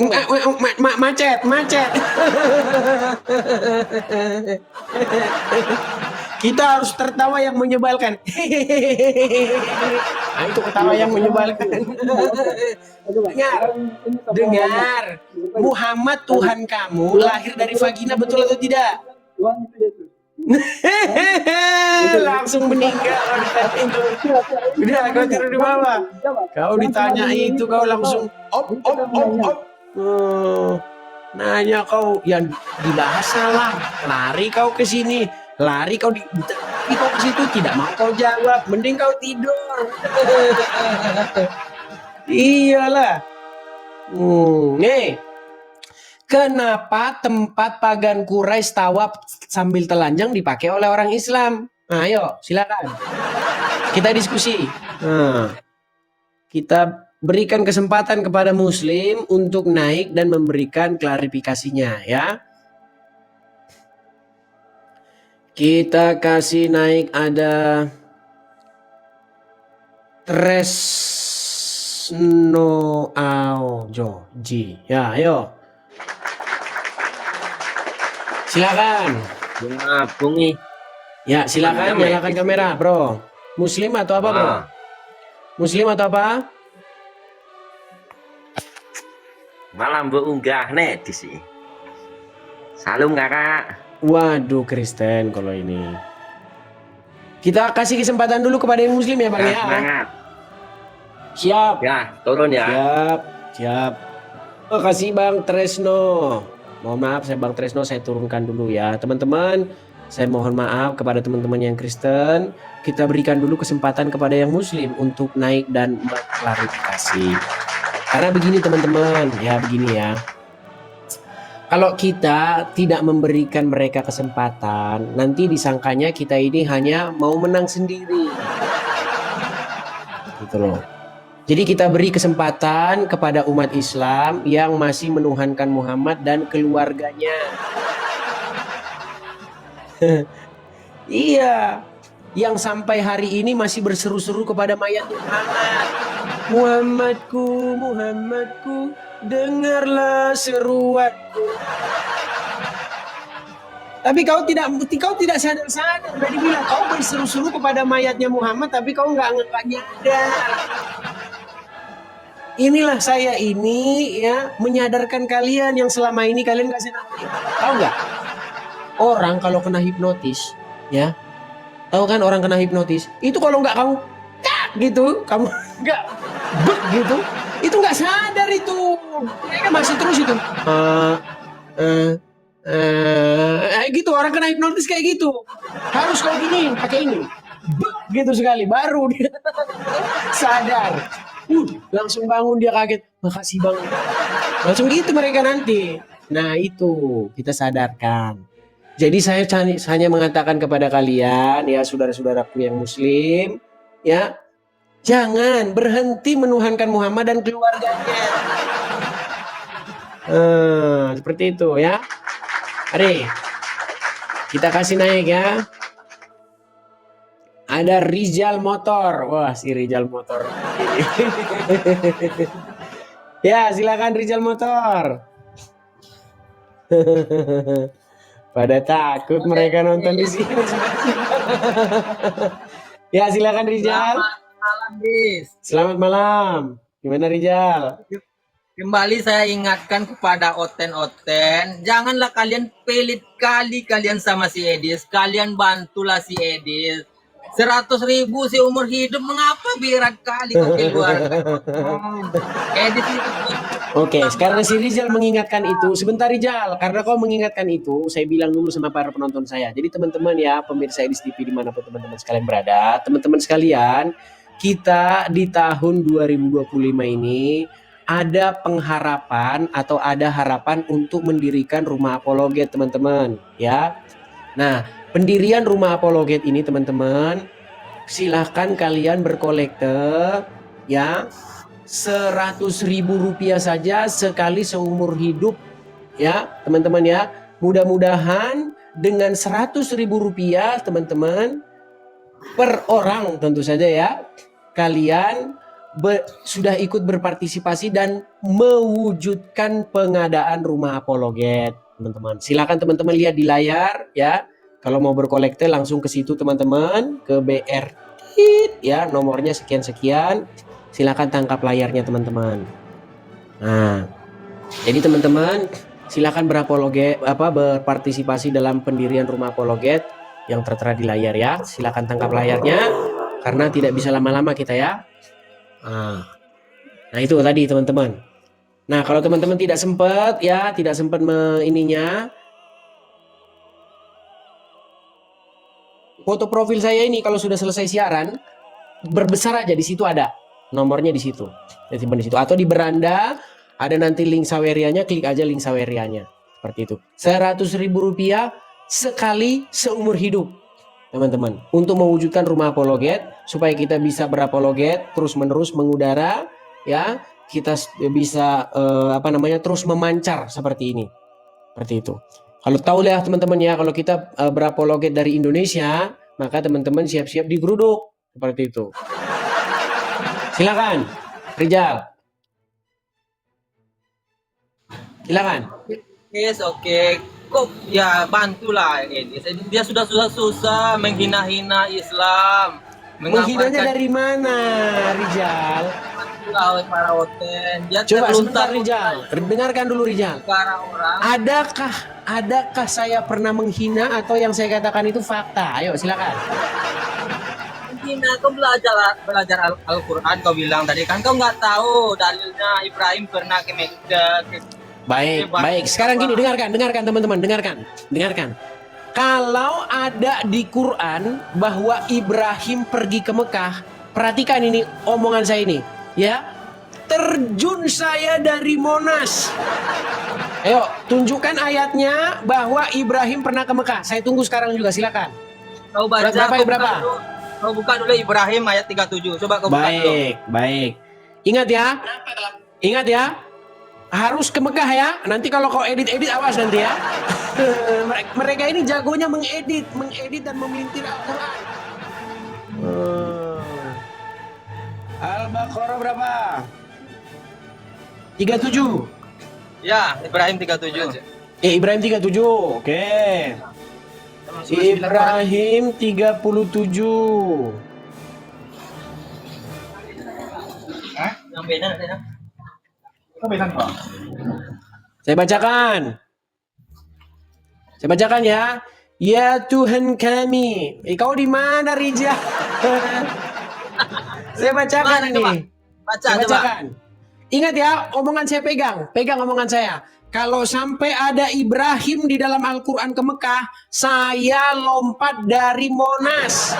Kita harus tertawa yang menyebalkan. Nah, itu ketawa yang menyebalkan. Dengar. Muhammad Tuhan kamu lahir dari vagina, betul atau tidak? Tuhan itu Yesus. Langsung meninggal. Udah, kau tidur di bawah. Kau ditanya itu, kau langsung op. Nanya kau yang dibahas salah. Lari kau ke sini. Lari kau kau ke situ, tidak mau kau jawab. Mending kau tidur. Iyalah. Nih. Kenapa tempat pagan Quraisy tawaf sambil telanjang dipakai oleh orang Islam? Nah, ayo, silakan. Kita diskusi. Nah, kita berikan kesempatan kepada Muslim untuk naik dan memberikan klarifikasinya, ya. Kita kasih naik ada Tresno Aojoji. Ya, ayo. Silakan. Bungi. Ya, silakan nyalakan kamera, bro. Muslim atau apa, bro? Muslim atau apa? Malam unggah nih di sini. Salam kakak. Waduh, Kristen kalau ini. Kita kasih kesempatan dulu kepada yang Muslim ya, Bang ya. Semangat. Siap. Ya, turun ya. Siap. Terima kasih Bang Tresno. Mohon maaf saya Bang Tresno, saya turunkan dulu ya. Teman-teman, saya mohon maaf kepada teman-teman yang Kristen. Kita berikan dulu kesempatan kepada yang Muslim untuk naik dan mengklarifikasi. Karena begini teman-teman, ya begini ya. Kalau kita tidak memberikan mereka kesempatan, nanti disangkanya kita ini hanya mau menang sendiri. Gitu loh. Jadi kita beri kesempatan kepada umat Islam yang masih menuhankan Muhammad dan keluarganya. Iya, yang sampai hari ini masih berseru-seru kepada mayat Muhammad. Muhammadku, dengarlah seruanku. Tapi kau tidak sadar-sadar. Tadi bilang kau berseru-seru kepada mayatnya Muhammad, tapi kau nggak nyadar. Inilah saya ini ya menyadarkan kalian yang selama ini kalian nggak sadar. Tahu nggak? Orang kalau kena hipnotis, ya, tahu kan orang kena hipnotis itu kalau nggak kamu gitu, kamu nggak gitu, itu nggak sadar itu. Mereka masih terus itu. Gitu orang kena hipnotis kayak gitu. Harus kau gini, pakai ini. Gitu sekali baru dia sadar. Langsung bangun dia kaget. Makasih Bang. Langsung gitu mereka nanti. Nah, itu kita sadarkan. Jadi saya hanya mengatakan kepada kalian ya saudara-saudaraku yang muslim, ya, jangan berhenti menuhankan Muhammad dan keluarganya. Seperti itu ya. Mari kita kasih naik ya. Ada Rizal Motor. Wah, si Rizal Motor. Ya, silakan Rizal Motor. Pada takut mereka nonton di sini. Ya, silakan Rizal. Selamat malam, Bis. Selamat malam. Gimana Rizal? Kembali saya ingatkan kepada Oten-Oten, janganlah kalian pelit kali kalian sama si Edis, kalian bantulah si Edis. 100.000 seumur hidup, mengapa berat kali kau keluar? Edis itu. Oke, sekarang si Rizal mengingatkan itu. Sebentar Rizal, karena kau mengingatkan itu, saya bilang dulu sama para penonton saya. Jadi teman-teman ya, pemirsa Edis TV dimanapun teman-teman sekalian berada, teman-teman sekalian, kita di tahun 2025 ini ada pengharapan atau ada harapan untuk mendirikan rumah apologet teman-teman ya. Nah, pendirian rumah apologet ini teman-teman, silahkan kalian berkolekte ya, 100.000 rupiah saja sekali seumur hidup ya teman-teman ya. Mudah-mudahan dengan 100.000 rupiah teman-teman per orang tentu saja ya, kalian sudah ikut berpartisipasi dan mewujudkan pengadaan rumah apologet teman-teman. Silakan teman-teman lihat di layar ya. Kalau mau berkolekte langsung ke situ teman-teman, ke BR ya, nomornya sekian-sekian. Silakan tangkap layarnya teman-teman. Nah, jadi teman-teman silakan berpartisipasi dalam pendirian rumah apologet yang tertera di layar ya. Silakan tangkap layarnya karena tidak bisa lama-lama kita ya. Nah itu tadi teman-teman. Nah kalau teman-teman tidak sempat ininya, foto profil saya ini kalau sudah selesai siaran berbesar aja, di situ ada nomornya, di situ di situ atau di beranda ada nanti link Sawerianya, klik aja link Sawerianya seperti itu. 100.000 rupiah sekali seumur hidup teman-teman, untuk mewujudkan rumah apologet supaya kita bisa berapologet terus-menerus mengudara ya, kita bisa terus memancar seperti ini. Seperti itu. Kalau tahu ya teman-teman ya, kalau kita berapologet dari Indonesia, maka teman-teman siap-siap digeruduk seperti itu. Silakan Rizal. Silakan. Yes, oke. Kok ya bantulah Edis. Dia sudah susah menghina-hina Islam. Menghinanya dari mana, Rizal? Bantulah para Oten. Dia coba sebentar Rizal. Dengarkan dulu Rizal. Orang. Adakah saya pernah menghina atau yang saya katakan itu fakta? Ayo silakan. Menghina, kau belajar Al-Quran, kau bilang tadi kan kau nggak tahu dalilnya Ibrahim pernah ke Mekah. Baik. Sekarang gini, dengarkan teman-teman, dengarkan. Kalau ada di Quran bahwa Ibrahim pergi ke Mekah, perhatikan ini omongan saya ini, ya. Terjun saya dari Monas. Ayo, tunjukkan ayatnya bahwa Ibrahim pernah ke Mekah. Saya tunggu sekarang juga, silakan. Kau baca berapa? Kau buka dulu Ibrahim ayat 37. Coba kau buka dulu. Baik. Ingat ya. Harus ke Mekah ya. Nanti kalau kau edit awas nanti ya. Mereka ini jagonya mengedit dan memelintir Al-Quran. Al-Baqarah berapa? 37. Ya, Ibrahim 37. Ibrahim 37. Oke. Ibrahim 37. Yang beda ada. Saya bacakan. Saya bacakan ya. Ya Tuhan kami. Kau di mana, Rijal? Saya bacakan Mana, ini. coba? Baca, Saya coba. bacakan. Ingat ya, omongan saya pegang. Pegang omongan saya. Kalau sampai ada Ibrahim di dalam Al-Quran ke Mekah, saya lompat dari Monas.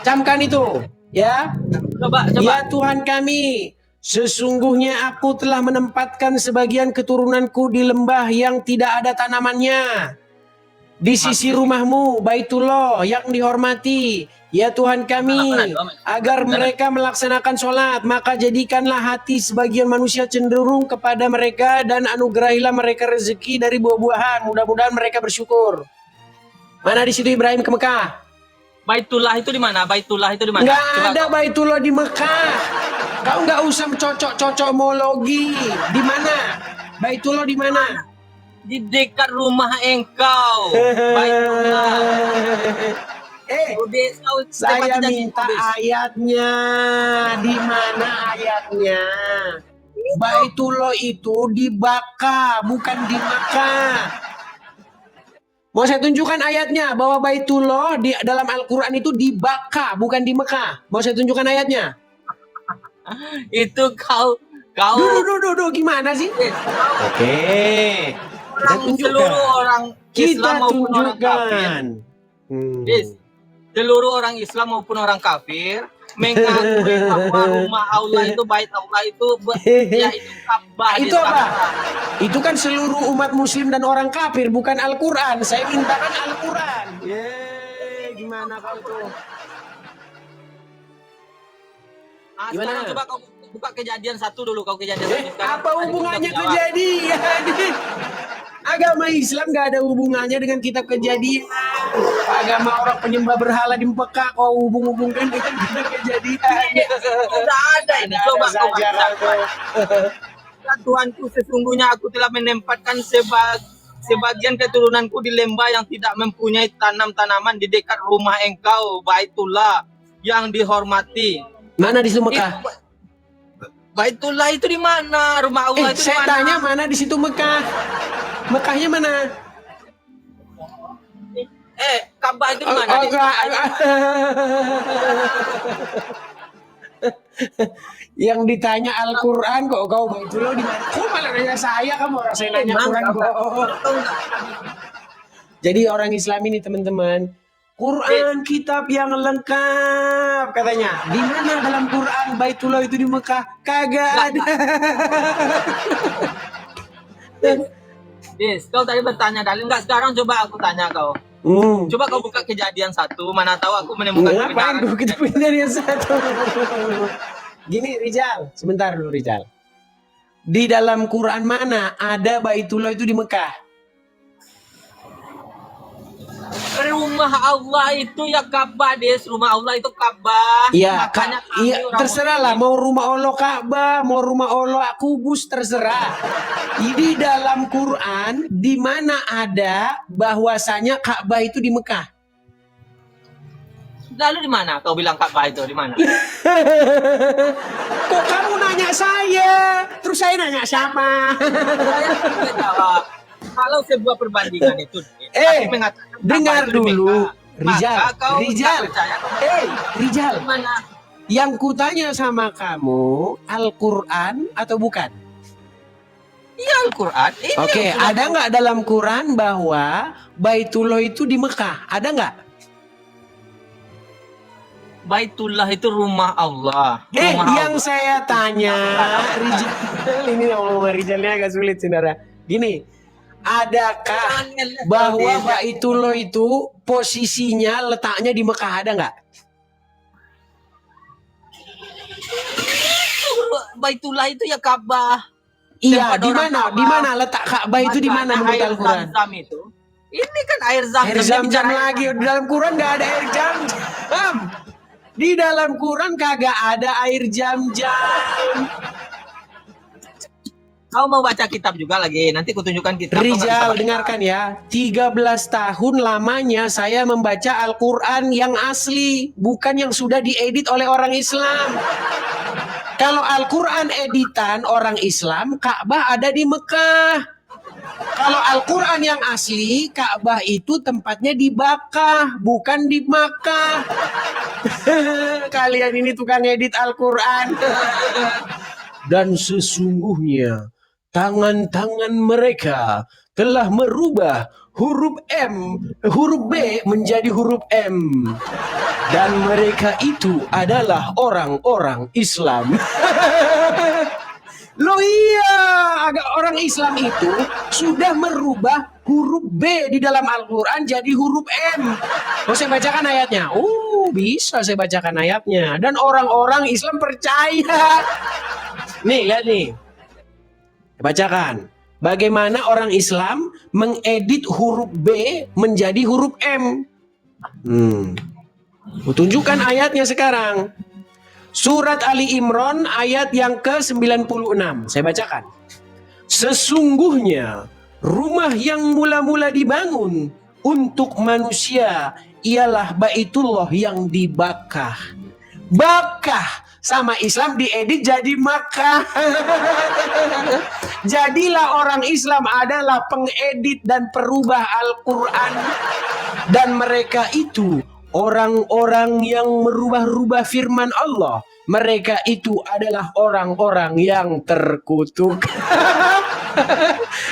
Camkan itu. Ya. Coba. Ya Tuhan kami, sesungguhnya aku telah menempatkan sebagian keturunanku di lembah yang tidak ada tanamannya, di sisi rumahmu, Baitullah yang dihormati. Ya Tuhan kami, agar mereka melaksanakan sholat, maka jadikanlah hati sebagian manusia cenderung kepada mereka dan anugerahilah mereka rezeki dari buah-buahan. Mudah-mudahan mereka bersyukur. Mana di situ Ibrahim ke Mekah? Baitullah itu di mana? Baitullah itu di mana? Nggak Coba ada Baitullah di Mekah. Kau nggak usah cocok-cocokmologi. Di mana? Baitullah di mana? di dekat rumah engkau. Baitullah. Saya minta ayatnya. Di mana ayatnya? Baitullah itu di Baka, bukan di Makkah. Mau saya tunjukkan ayatnya bahwa Baitullah di dalam Al-Quran itu di Baka, bukan di Mekah. Mau saya tunjukkan ayatnya? Itu kau Duh, gimana sih? Oke. Seluruh orang Islam maupun orang kafir. Seluruh orang Islam maupun orang kafir mengakui bahwa rumah Allah itu, bait Allah itu, yaitu Ka'bah. Itu apa? Itu kan seluruh umat muslim dan orang kafir, bukan Al-Quran. Saya mintakan Al-Quran. Gimana kau tuh? Sekarang coba kau buka Kejadian 1 dulu, kau Kejadian 1. Apa hubungannya Kejadian? Agama Islam gak ada hubungannya dengan kitab Kejadian. Agama orang penyembah berhala di Mekah kau hubung-hubungkan dengan kitab Kejadian. Tidak ada ini. Coba kau baca. Ya Tuhanku, sesungguhnya aku telah menempatkan sebagian keturunanku di lembah yang tidak mempunyai tanam-tanaman di dekat rumah engkau, Baitullah yang dihormati. Mana di situ Mekah? Baitullah itu di mana? Rumah Allah itu di saya mana? tanya mana di situ Mekah? Mekahnya mana? Ka'bah itu di mana? Yang ditanya Al-Quran kok kau Baitullah di mana? Kok malah nanya saya, kamu orang saya nanya Quran kok. Jadi orang Islam ini teman-teman, Quran kitab yang lengkap katanya. Di mana dalam Quran Baitullah itu di Mekah? Kagak ada. Kau tadi bertanya dalil enggak? Sekarang coba aku tanya kau. Coba kau buka Kejadian 1, mana tahu aku menemukan kebenaran. Ngapain kita Kejadian 1? Gini Rijal, sebentar dulu Rijal. Di dalam Quran mana ada Baitullah itu di Mekah? Rumah Allah itu ya Ka'bah, rumah Allah itu Ka'bah. Iya, terserahlah mau rumah Allah Ka'bah, mau rumah Allah Kubus, terserah. Di dalam Quran di mana ada bahwasanya Ka'bah itu di Mekah? Lalu di mana kau bilang Ka'bah itu di mana? Kok kamu nanya saya, terus saya nanya siapa? Saya jawab. Kalau sebuah perbandingan itu, dengar dulu, Rijal. Rijal. Yang kutanya sama kamu, Al-Quran atau bukan? Iya Al-Quran. Oke, ada nggak dalam Quran bahwa Baitullah itu di Mekah? Ada nggak? Baitullah itu rumah Allah. Yang saya tanya, Rijal, ini ngomong Rijalnya agak sulit saudara. Gini, adakah bahwa Baitullah itu posisinya letaknya di Mekah, ada nggak? Baitullah itu ya Ka'bah. Iya, di mana? Di mana letak Ka'bah itu di mana menurut Al-Quran? Ini kan air Zam-Zam. Air Zam-Zam lagi di dalam Quran nggak ada air Zam-Zam. Di dalam Quran kagak ada air Zam-Zam. Kau mau baca kitab juga lagi? Nanti kutunjukkan kitab. Rizal, dengarkan ya. 13 tahun lamanya saya membaca Al-Quran yang asli, bukan yang sudah diedit oleh orang Islam. Kalau Al-Quran editan orang Islam, Ka'bah ada di Mekah. Kalau Al-Quran yang asli, Ka'bah itu tempatnya di Bakkah, bukan di Makkah. Kalian ini tukang edit Al-Quran. Dan sesungguhnya tangan-tangan mereka telah merubah huruf B menjadi huruf M. Dan mereka itu adalah orang-orang Islam. Loh iya, orang Islam itu sudah merubah huruf B di dalam Al-Quran jadi huruf M. Mau saya bacakan ayatnya? Bisa saya bacakan ayatnya. Dan orang-orang Islam percaya. Nih, lihat nih. Bacakan. Bagaimana orang Islam mengedit huruf B menjadi huruf M. Tunjukkan ayatnya sekarang. Surat Ali Imran ayat yang ke-96. Saya bacakan. Sesungguhnya rumah yang mula-mula dibangun untuk manusia ialah Baitullah yang di Bakkah. Bakkah sama Islam diedit jadi Makkah. Jadilah orang Islam adalah pengedit dan perubah Al-Quran. Dan mereka itu orang-orang yang merubah-rubah firman Allah. Mereka itu adalah orang-orang yang terkutuk.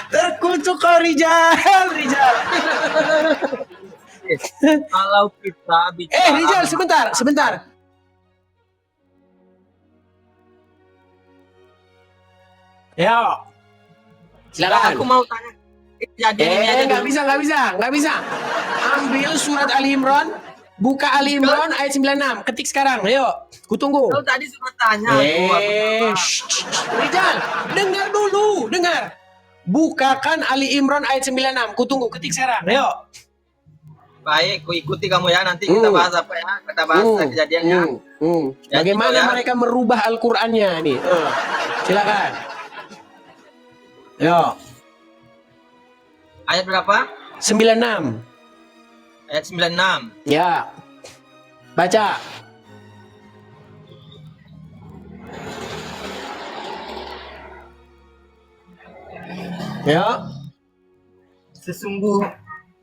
Terkutuk kau Rizal. Kalau kita bicara Rizal, sebentar. Ya, silakan. Aku mau tanya. Nggak bisa. Ambil surat Ali Imran, buka Ali Imran ayat 96, ketik sekarang. Ayo, kutunggu. Kau tadi sudah tanya. Rizal, dengar dulu, dengar. Bukakan Ali Imran ayat 96, kutunggu, ketik sekarang. Ayo. Baik, ku ikuti kamu ya. Nanti kita bahas apa ya? Kita bahas kejadiannya. Bagaimana mereka merubah Al-Qur'annya nih? Silakan. Yo. Ayat berapa? 96. Ayat 96. Ya. Baca. Ya.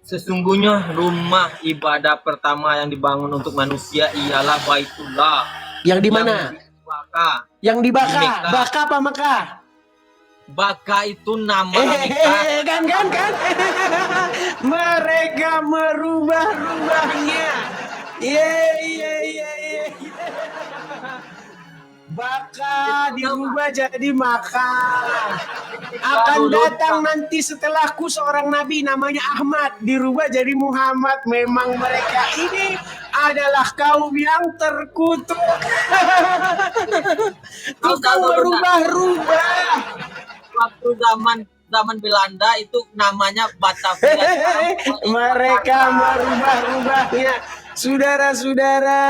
Sesungguhnya rumah ibadah pertama yang dibangun untuk manusia ialah Baitullah. Yang di mana? Yang di Bakkah. Bakkah apa Mekah? Bakkah itu nama Mekah. Kan. Mereka merubah-rubahnya. Iya. Bakkah dirubah jadi Makkah. Akan datang nanti setelahku seorang nabi namanya Ahmad, dirubah jadi Muhammad. Memang mereka ini adalah kaum yang terkutuk. Tukang berubah-rubah. Waktu zaman Belanda itu namanya Batavia. Mereka merubah-rubahnya. Saudara-saudara.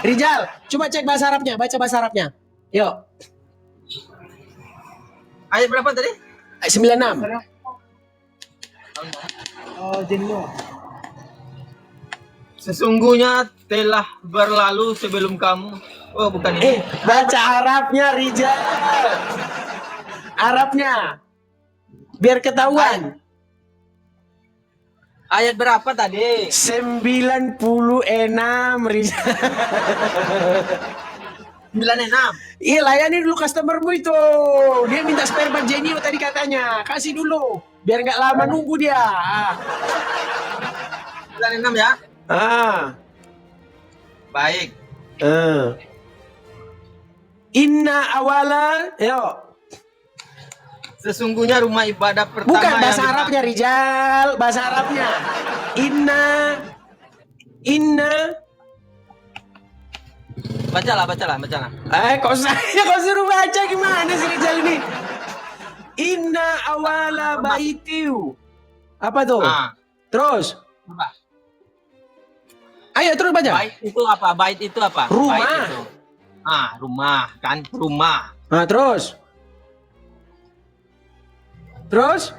Rizal, coba cek bahasa Arabnya, baca bahasa Arabnya. Yuk. Ayat berapa tadi? Ayat 96. Sesungguhnya telah berlalu sebelum kamu. Oh, bukan ini. Baca Arabnya, Rizal. Arabnya. Biar ketahuan. Ayat berapa tadi? 96, Rizal. 96. Iya, layani dulu customermu itu. Dia minta spare part Genio tadi katanya. Kasih dulu. Biar nggak lama nunggu dia. 96 ya? Baik. Inna awala. Yo. Sesungguhnya rumah ibadah pertama. Bukan bahasa Arabnya, Rizal. Bahasa Arabnya. Inna. Bacalah. Kok suruh baca gimana sih Rizal ini? Inna awala baitiu. Apa tuh? Terus. Apa? Ayo terus baca. Bait itu apa? Bait itu apa? Rumah. Bait itu. Rumah kan, rumah. Nah, terus. Terus?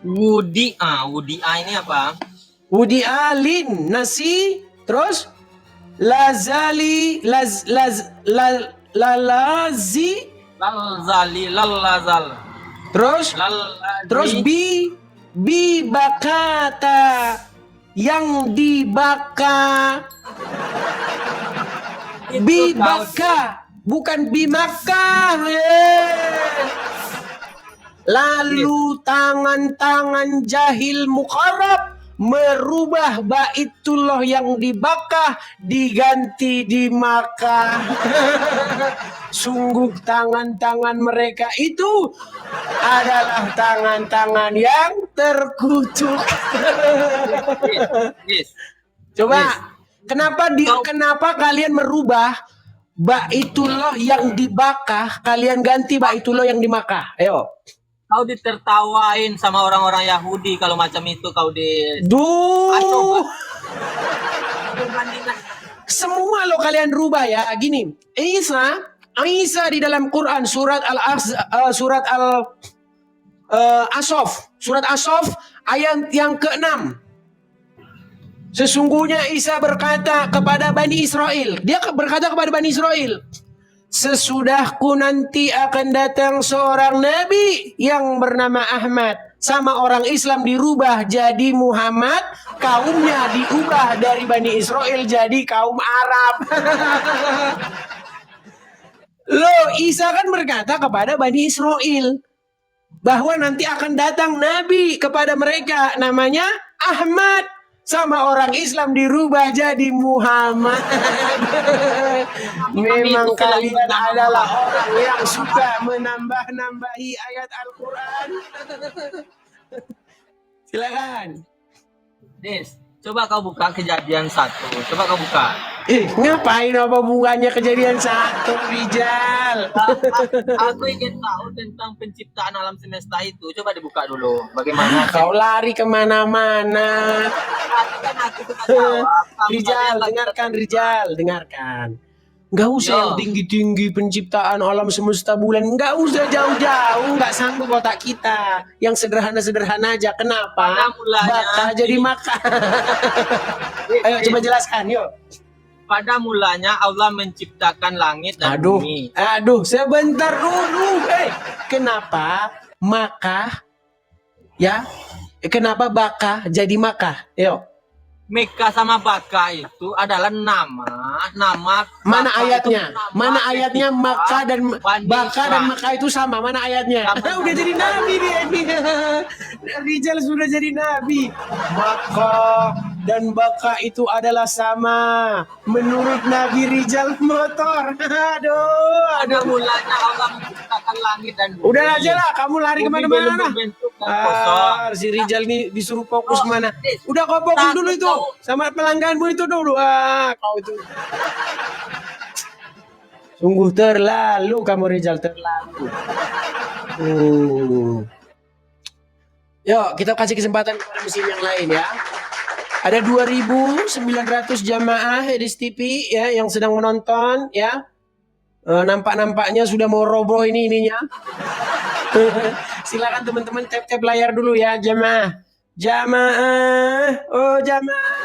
Woody ini apa? Woody Allen, nasi. Terus? Lazali, lalazi. Lalazal. Terus? Terus bakata, yang dibaka. Bibaka, bukan bimaka. Lalu tangan-tangan jahil mukarrab merubah Baitullah yang dibakah diganti di Makkah. Sungguh tangan-tangan mereka itu adalah tangan-tangan yang terkutuk. Coba, kenapa kalian merubah Baitullah yang dibakah, kalian ganti Baitullah yang di Makkah? Ayo. Kau ditertawain sama orang-orang Yahudi kalau macam itu kau di... Duh. Semua lo kalian rubah ya. Gini, Isa di dalam Quran surat As-Saff ayat yang ke-6. Sesungguhnya Isa berkata kepada Bani Israel. Dia berkata kepada Bani Israel, sesudahku nanti akan datang seorang nabi yang bernama Ahmad. Sama orang Islam dirubah jadi Muhammad, kaumnya diubah dari Bani Israel jadi kaum Arab. Loh, Isa kan berkata kepada Bani Israel bahwa nanti akan datang nabi kepada mereka, namanya Ahmad. Sama orang Islam dirubah jadi Muhammad. Memang kalian adalah orang yang suka menambah-nambahi ayat Al-Quran. Silakan. Des, coba kau buka Kejadian 1. Coba kau buka. Ngapain apa bunganya Kejadian 1, Rijal? Aku ingin tahu tentang penciptaan alam semesta itu. Coba dibuka dulu. Bagaimana? Kau lari kemana-mana. Rijal, dengarkan. Nggak usah yang tinggi-tinggi penciptaan alam semesta bulan. Nggak usah jauh-jauh. Nggak sanggup otak kita. Yang sederhana-sederhana aja. Kenapa? Bakal jadi makan. Ayo coba jelaskan, yuk. Pada mulanya Allah menciptakan langit dan bumi. Aduh, sebentar dulu. Kenapa Makkah? Ya, kenapa Bakah jadi Makkah? Yuk. Mekah sama Bakah itu adalah nama. Mana ayatnya? Mana ayatnya Makkah dan Bakah dan Makkah itu sama? Mana ayatnya? Udah jadi nabi dia ini. Rijal sudah jadi nabi. Makkah dan Bakah itu adalah sama. Menurut Nabi Rijal motor. Aduh. Mulanya Allah menciptakan langit dan bumi. Udah aja lah, kamu lari kemana-mana. Si Rijal ini disuruh fokus kemana? Udah kau fokus dulu itu. Sama pelangganmu itu dulu. Kau itu. Sungguh terlalu kamu, Rijal, terlalu. Yuk, kita kasih kesempatan kepada musim yang lain ya. Ada 2.900 jamaah Edis TV ya yang sedang menonton ya. Nampak-nampaknya sudah mau roboh ininya. Silakan teman-teman tap-tap layar dulu ya, jamaah. Oh jamaah.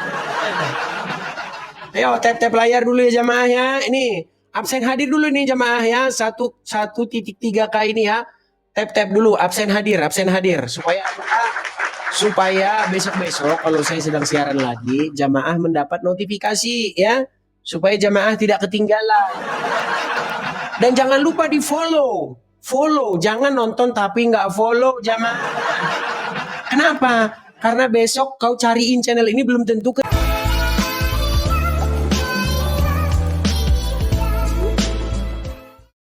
Ayo tap-tap layar dulu ya jamaah ya. Ini absen hadir dulu nih jamaah ya. 1.3K ini ya. Tap-tap dulu absen hadir supaya besok-besok kalau saya sedang siaran lagi jamaah mendapat notifikasi ya. Supaya jamaah tidak ketinggalan. Dan jangan lupa di follow. Jangan nonton tapi nggak follow jamaah. Kenapa? Karena besok kau cariin channel ini belum tentu